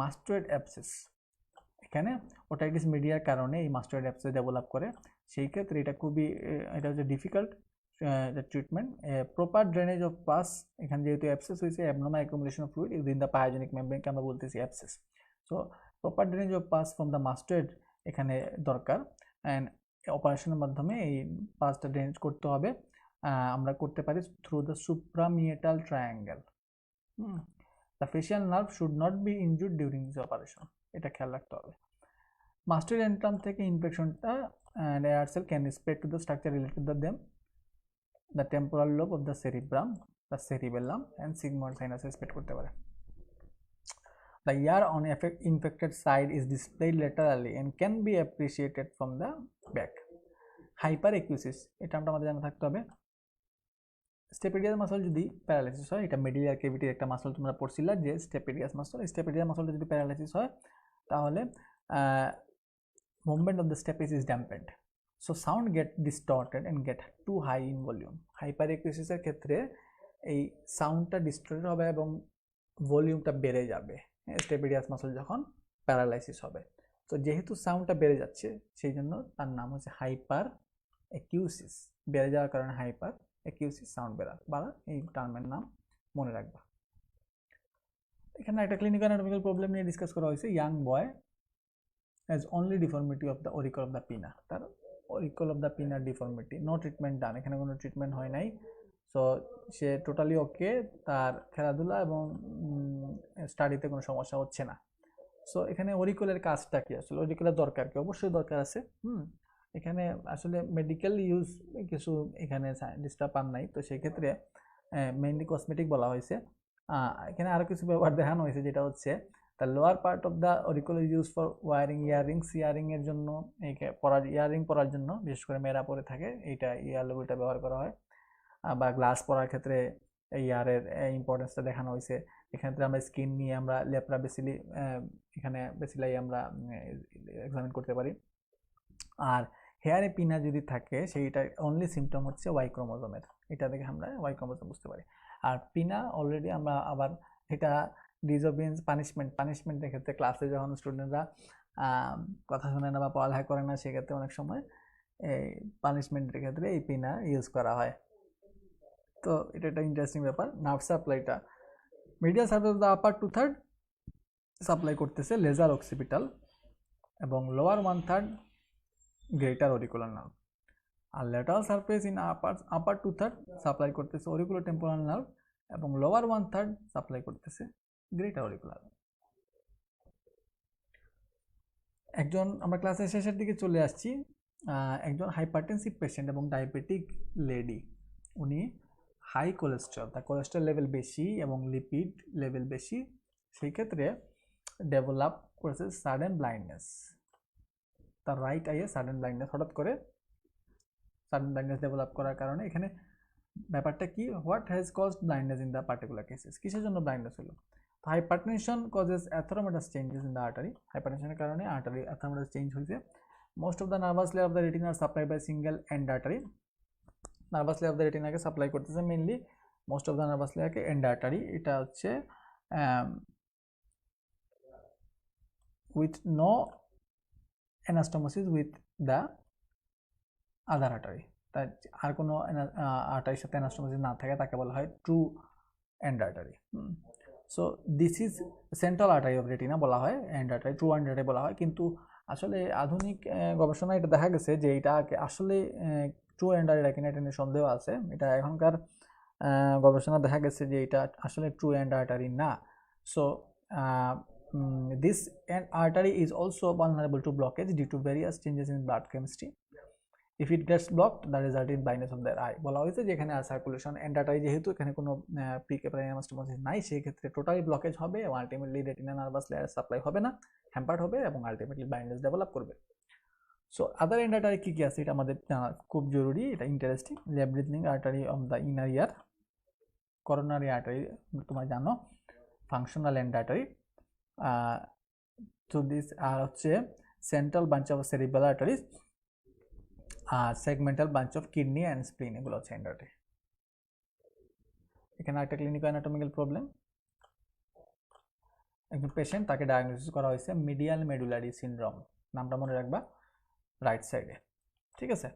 মাস্টয়েড অ্যাবসেস, এখানে ওটাইটিস মিডিয়ার কারণে এই মাস্টয়েড অ্যাবসেস ডেভেলপ করে, সেই ক্ষেত্রে এটা হচ্ছে difficult treatment. Proper drainage of pus, এখানে যেহেতু অ্যাবসেস হয়েছে, abnormal accumulation of fluid within the pyogenic মেমব্রেনকে আমরা বলতেছি abscess. So proper drainage of pus from the mastoid এখানে দরকার, অ্যান্ড অপারেশনের মাধ্যমে এই পাসটা ড্রেনেজ করতে হবে। আমরা করতে পারি through the suprameatal triangle. The facial nerve should not be injured during this operation, এটা খেয়াল রাখতে হবে। মাস্টয়েড এন্ট্রাম থেকে ইনফেকশনটা and air cell can spread to the structure related to them, the temporal lobe of the cerebrum, the cerebellum and sigmoid sinus spread করতে পারে। The ear on infected side is displayed laterally and can be appreciated from the back. Hyperacusis, এটা আমাদের জানা থাকতে হবে। স্টেপিডিয়াস muscle যদি paralysis হয়, এটা মিডিয়াল ক্যাভিটির একটা মাসল তোমরা পড়ছিলা যে স্টেপিডিয়াস মাসল, স্টেপিডিয়াস মাসলটা যদি প্যারালাইসিস হয় তাহলে movement of the stapes is dampened, so sound get distorted and get too high in volume. Hyperacusis এর ক্ষেত্রে এই সাউন্ডটা ডিস্টর্টেড হবে এবং ভলিউমটা বেড়ে যাবে স্টেপিডিয়াস মাসল যখন প্যারালাইসিস হবে। তো যেহেতু সাউন্ডটা বেড়ে যাচ্ছে সেই জন্য তার নাম হচ্ছে হাইপার অ্যাকিউসিস, বেড়ে যাওয়ার কারণে হাইপার অ্যাকিউসিস, সাউন্ড বাড়া, এই টার্মের নাম মনে রাখবা। এখানে একটা ক্লিনিক্যাল অ্যানাটমিক্যাল প্রবলেম নিয়ে ডিসকাস করা হয়েছে। Young boy as only deformity of the auricle of the pinna, তার auricle of the pinna deformity, no treatment done, এখানে কোনো ট্রিটমেন্ট হয় নাই। সো সে টোটালি ওকে, তার খেলাধুলা এবং স্টাডিতে কোনো সমস্যা হচ্ছে না। সো এখানে অরিকলের কাজটা কি? আসলে অরিকলের দরকার কি? অবশ্যই দরকার আছে। এখানে আসলে মেডিকেল ইউজ কিছু এখানে ডিস্টার্ব পান নাই, তো সেই ক্ষেত্রে মেইনলি কসমেটিক বলা হয়েছে। এখানে আরও কিছু ব্যবহার দেখানো হয়েছে, যেটা হচ্ছে the lower part of the auricle is used for wearing earrings, earring এর জন্য, ইয়ারিং পরার জন্য, বিশেষ করে মেয়েরা পরে থাকে, এইটা ইয়ার লোগোটা ব্যবহার করা হয়। বা গ্লাস পরার ক্ষেত্রে এই ইয়ারের ইম্পর্টেন্সটা দেখানো হয়েছে। এক্ষেত্রে আমরা স্কিন নিয়ে আমরা লেপ্রা বেসিলি, এখানে বেসিলাই আমরা এক্সামিন করতে পারি। আর হেয়ারে পিনা যদি থাকে সেইটা অনলি সিমটম হচ্ছে ওয়াই ক্রোমোজোমের, এটা দেখে আমরা ওয়াই ক্রোমোজোম বুঝতে পারি। আর পিনা অলরেডি আমরা আবার এটা ডিসওবিডিয়েন্স পানিশমেন্টের ক্ষেত্রে ক্লাসে যখন স্টুডেন্টরা কথা শোনে না বা পড়ালেখা করে না, সেক্ষেত্রে অনেক সময় এই পানিশমেন্টের ক্ষেত্রে এই পিনা ইউজ করা হয়। তো এটা একটা ইন্টারেস্টিং ব্যাপার। নার্ভ সাপ্লাইটা medial surface of the upper 2/3 supply করতেছে লেজার অক্সিপিটাল এবং লোয়ার 1/3 গ্রেটার অরিকুলার নার্ভ, আর lateral surface in upper 2/3 supply করতেছে অরিকুলো টেম্পোরাল নার্ভ এবং লোয়ার 1/3 সাপ্লাই করতেছে গ্রেটার অরিকুলার। একজন আমরা ক্লাসের শেষের দিকে চলে আসছি, একজন হাইপারটেনসিভ পেশেন্ট এবং ডায়াবেটিক লেডি, উনি হাই কোলেস্টেরল, তার কোলেস্টেরল লেভেল বেশি এবং লিপিড লেভেল বেশি, সেই ক্ষেত্রে ডেভেলপ করেছে সাডেন ব্লাইন্ডনেস, তার রাইট আইয়ে সাডেন ব্লাইন্ডনেস, হঠাৎ করে সাডেন ব্লাইন্ডনেস ডেভেলপ করার কারণে এখানে ব্যাপারটা কি, what has caused blindness in the particular cases, কিসের জন্য ব্লাইন্ডনেস হলো? তো hypertension causes atheromatous changes in the artery, হাইপারটেনশনের কারণে আর্টারি অ্যাথেরোমেটাস চেঞ্জ হয়েছে। Most of the nervous layer of the retina are supply by single end artery, nervous layer of the রেটিনাকে supply করতেছে mainly most of the nervous লেয়ারকে end artery, এটা হচ্ছে with no anastomosis with the other artery, তাই আর কোনো আর্টারির সাথে anastomosis না থাকে তাকে বলা হয় true end artery. So this is central artery of retina বলা হয় end artery, true end artery বলা হয়, কিন্তু আসলে আধুনিক গবেষণায় এটা দেখা গেছে যে এটা আসলে ট্রু এন্ড আর্টারি কিনা এটা নিয়ে সন্দেহ আছে। এটা এখনকার গবেষণা দেখা গেছে যে এটা আসলে ট্রু এন্ড আর্টারি না। So this artery is also vulnerable to blockage due to various changes in blood chemistry. If it gets blocked, the result is blindness of their eye. বলা হয়েছে যে এখানে সার্কুলেশন এন্ড আর্টারি যেহেতু এখানে কোনো প্রিক্যাপিলারি anastomosis নাই, সেই ক্ষেত্রে টোটালি ব্লকেজ হবে এবং ultimately retina nervous layer supply হবে না, হ্যাম্পার্ড হবে এবং আলটিমেটলি ব্লাইন্ডনেস ডেভেলপ করবে। সো আদার এন্ড আর্টারি কী কী আছে এটা আমাদের জানা খুব জরুরি, এটা interesting. Left breathing artery of the inner ear, coronary artery তোমরা জানো, ফাংশনাল এন্ড আর্টারি, তো দিস আর হচ্ছে central branch of cerebral arteries আর segmental branch of kidney and spleen, এগুলো হচ্ছে এন্ড আর্টারি। এখানে একটা ক্লিনিক্যাল অ্যানাটমিক্যাল প্রবলেম, একজন পেশেন্ট, তাকে ডায়াগনোসিস করা হয়েছে মিডিয়াল মেডুলারি সিনড্রোম, নামটা মনে রাখবা, রাইট সাইডে, ঠিক আছে।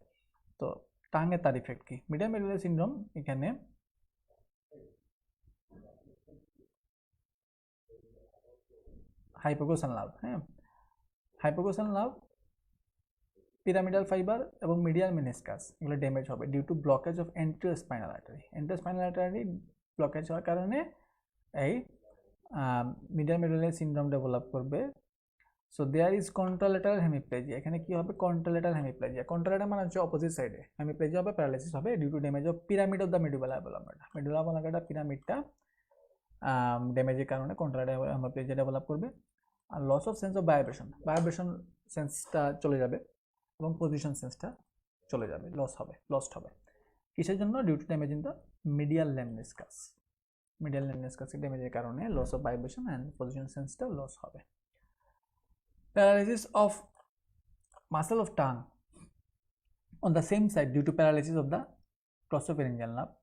তো টাঙে তার ইফেক্ট কি? মিডিয়াল মেডুলারি সিনড্রোম, এখানে হাইপোগ্লোসাল নার্ভ, হ্যাঁ, হাইপোগ্লোসাল নার্ভ, পিরামিডাল ফাইবার এবং মিডিয়াল মেনিসকাস এগুলো ড্যামেজ হবে due to blockage of anterior spinal artery. Anterior spinal artery blockage হওয়ার কারণে এই মিডিয়াল মেডুলারি সিনড্রোম ডেভেলপ করবে। So there is contralateral hemiplegia, এখানে কি হবে? কন্ট্রালেটারাল হেমিপ্লেজিয়া, কন্ট্রালেটার মানে হচ্ছে অপোজিট সাইডে, হেমিপ্লেজিয়া হবে, প্যারালাইসিস হবে due to damage of pyramid of the medulla oblongata, medulla oblongata পিরামিডটা ড্যামেজের কারণে কন্ট্রালেটারাল হেমিপ্লেজিয়া ডেভেলপ করবে। আর loss of sense of vibration, vibration সেন্সটা চলে যাবে এবং পজিশন সেন্সটা চলে যাবে, লস্ট হবে। কিসের জন্য? Due to damage in the medial lemniscus, medial লেমনিসকাসের ড্যামেজের কারণে loss of vibration and position সেন্সটা লস হবে। Paralysis of muscle of tongue on the same side due to paralysis of the glossopharyngeal nerve,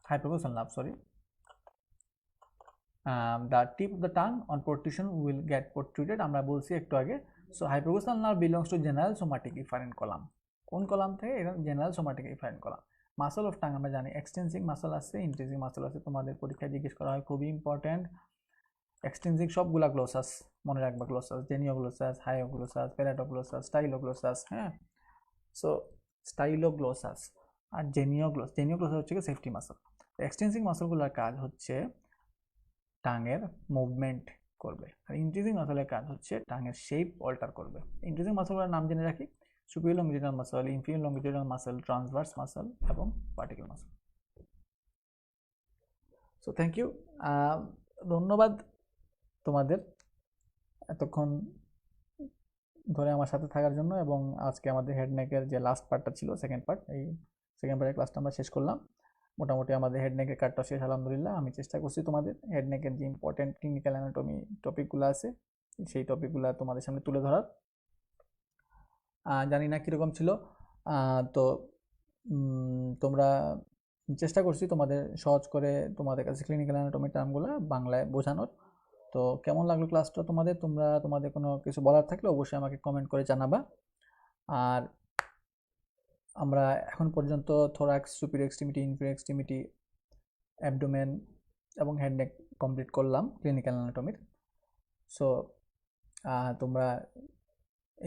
hypoglossal nerve, sorry. The tip of the tongue on protrusion will get protruted, আমরা বলছি একটু আগে। So hypoglossal nerve belongs to general somatic efferent column, কোন column থেকে? এটা general somatic efferent column. Muscle of tongue আমরা জানি extensive muscle আছে, ইন্ট্রিনসিক মাসল আছে, তোমাদের পরীক্ষায় জিজ্ঞেস করা হয়, খুবই ইম্পর্টেন্ট। এক্সটেন্সিক সবগুলা গ্লোসাস মনে রাখবা, গ্লোসাস, জেনিওগ্লোসাস, হাইওগ্লোসাস, পেরাটোগ্লোসাস, স্টাইলোগ্লোসাস, হ্যাঁ। সো স্টাইলোগ্লোসাস আর জেনিওগ্লোসাস হচ্ছে কি সেফটি মাসল। এক্সটেন্সিভ মাসলগুলোর কাজ হচ্ছে টাঙের মুভমেন্ট করবে, আর ইন্ট্রিনসিক মাসলের কাজ হচ্ছে টাঙের শেপ অল্টার করবে। ইন্ট্রিনসিক মাসলগুলোর নাম জেনে রাখি, superior longitudinal muscle, inferior longitudinal muscle, transverse muscle এবং vertical muscle. So thank you, ধন্যবাদ তোমাদের এতক্ষণ ধরে আমার সাথে থাকার জন্য। এবং আজকে আমাদের হেড নেকের যে লাস্ট পার্টটা ছিল, সেকেন্ড পার্ট, এই সেকেন্ড পার্টের ক্লাসটা আমরা শেষ করলাম। মোটামুটি আমাদের হেড নেকের কার্ডটা শেষ, আলহামদুলিল্লাহ। আমি চেষ্টা করছি তোমাদের হেড নেকের যে ইম্পর্টেন্ট ক্লিনিক্যাল অ্যানাটমি টপিকগুলো আছে সেই টপিকগুলো তোমাদের সামনে তুলে ধরার। জানি না কীরকম ছিল, তো তোমরা চেষ্টা করছি তোমাদের সহজ করে তোমাদের কাছে ক্লিনিক্যাল অ্যানাটমির টার্মগুলো বাংলায় বোঝানোর। তো কেমন লাগলো ক্লাসটা তোমাদের? তোমাদের কোনো কিছু বলার থাকলে অবশ্যই আমাকে কমেন্ট করে জানাবা। আর আমরা এখন পর্যন্ত thorax, superior extremity, inferior extremity, abdomen এবং হেড নেক কমপ্লিট করলাম ক্লিনিক্যাল অ্যানাটমির। সো তোমরা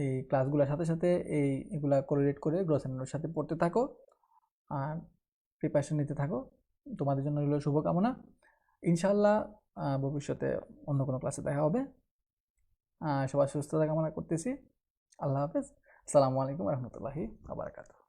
এই ক্লাসগুলোর সাথে সাথে এগুলা কোরিলেট করে গ্রোথ অ্যানাটমির সাথে পড়তে থাকো আর প্রিপারেশন নিতে থাকো। তোমাদের জন্য রইল শুভকামনা। ইনশাআল্লাহ ভবিষ্যতে অন্য কোনো ক্লাসে দেখা হবে। সবার সুস্থতা কামনা করতেছি। আল্লাহ হাফেজ। আসসালামু আলাইকুম রহমতুল্লাহি ওয়া বারাকাতুহু।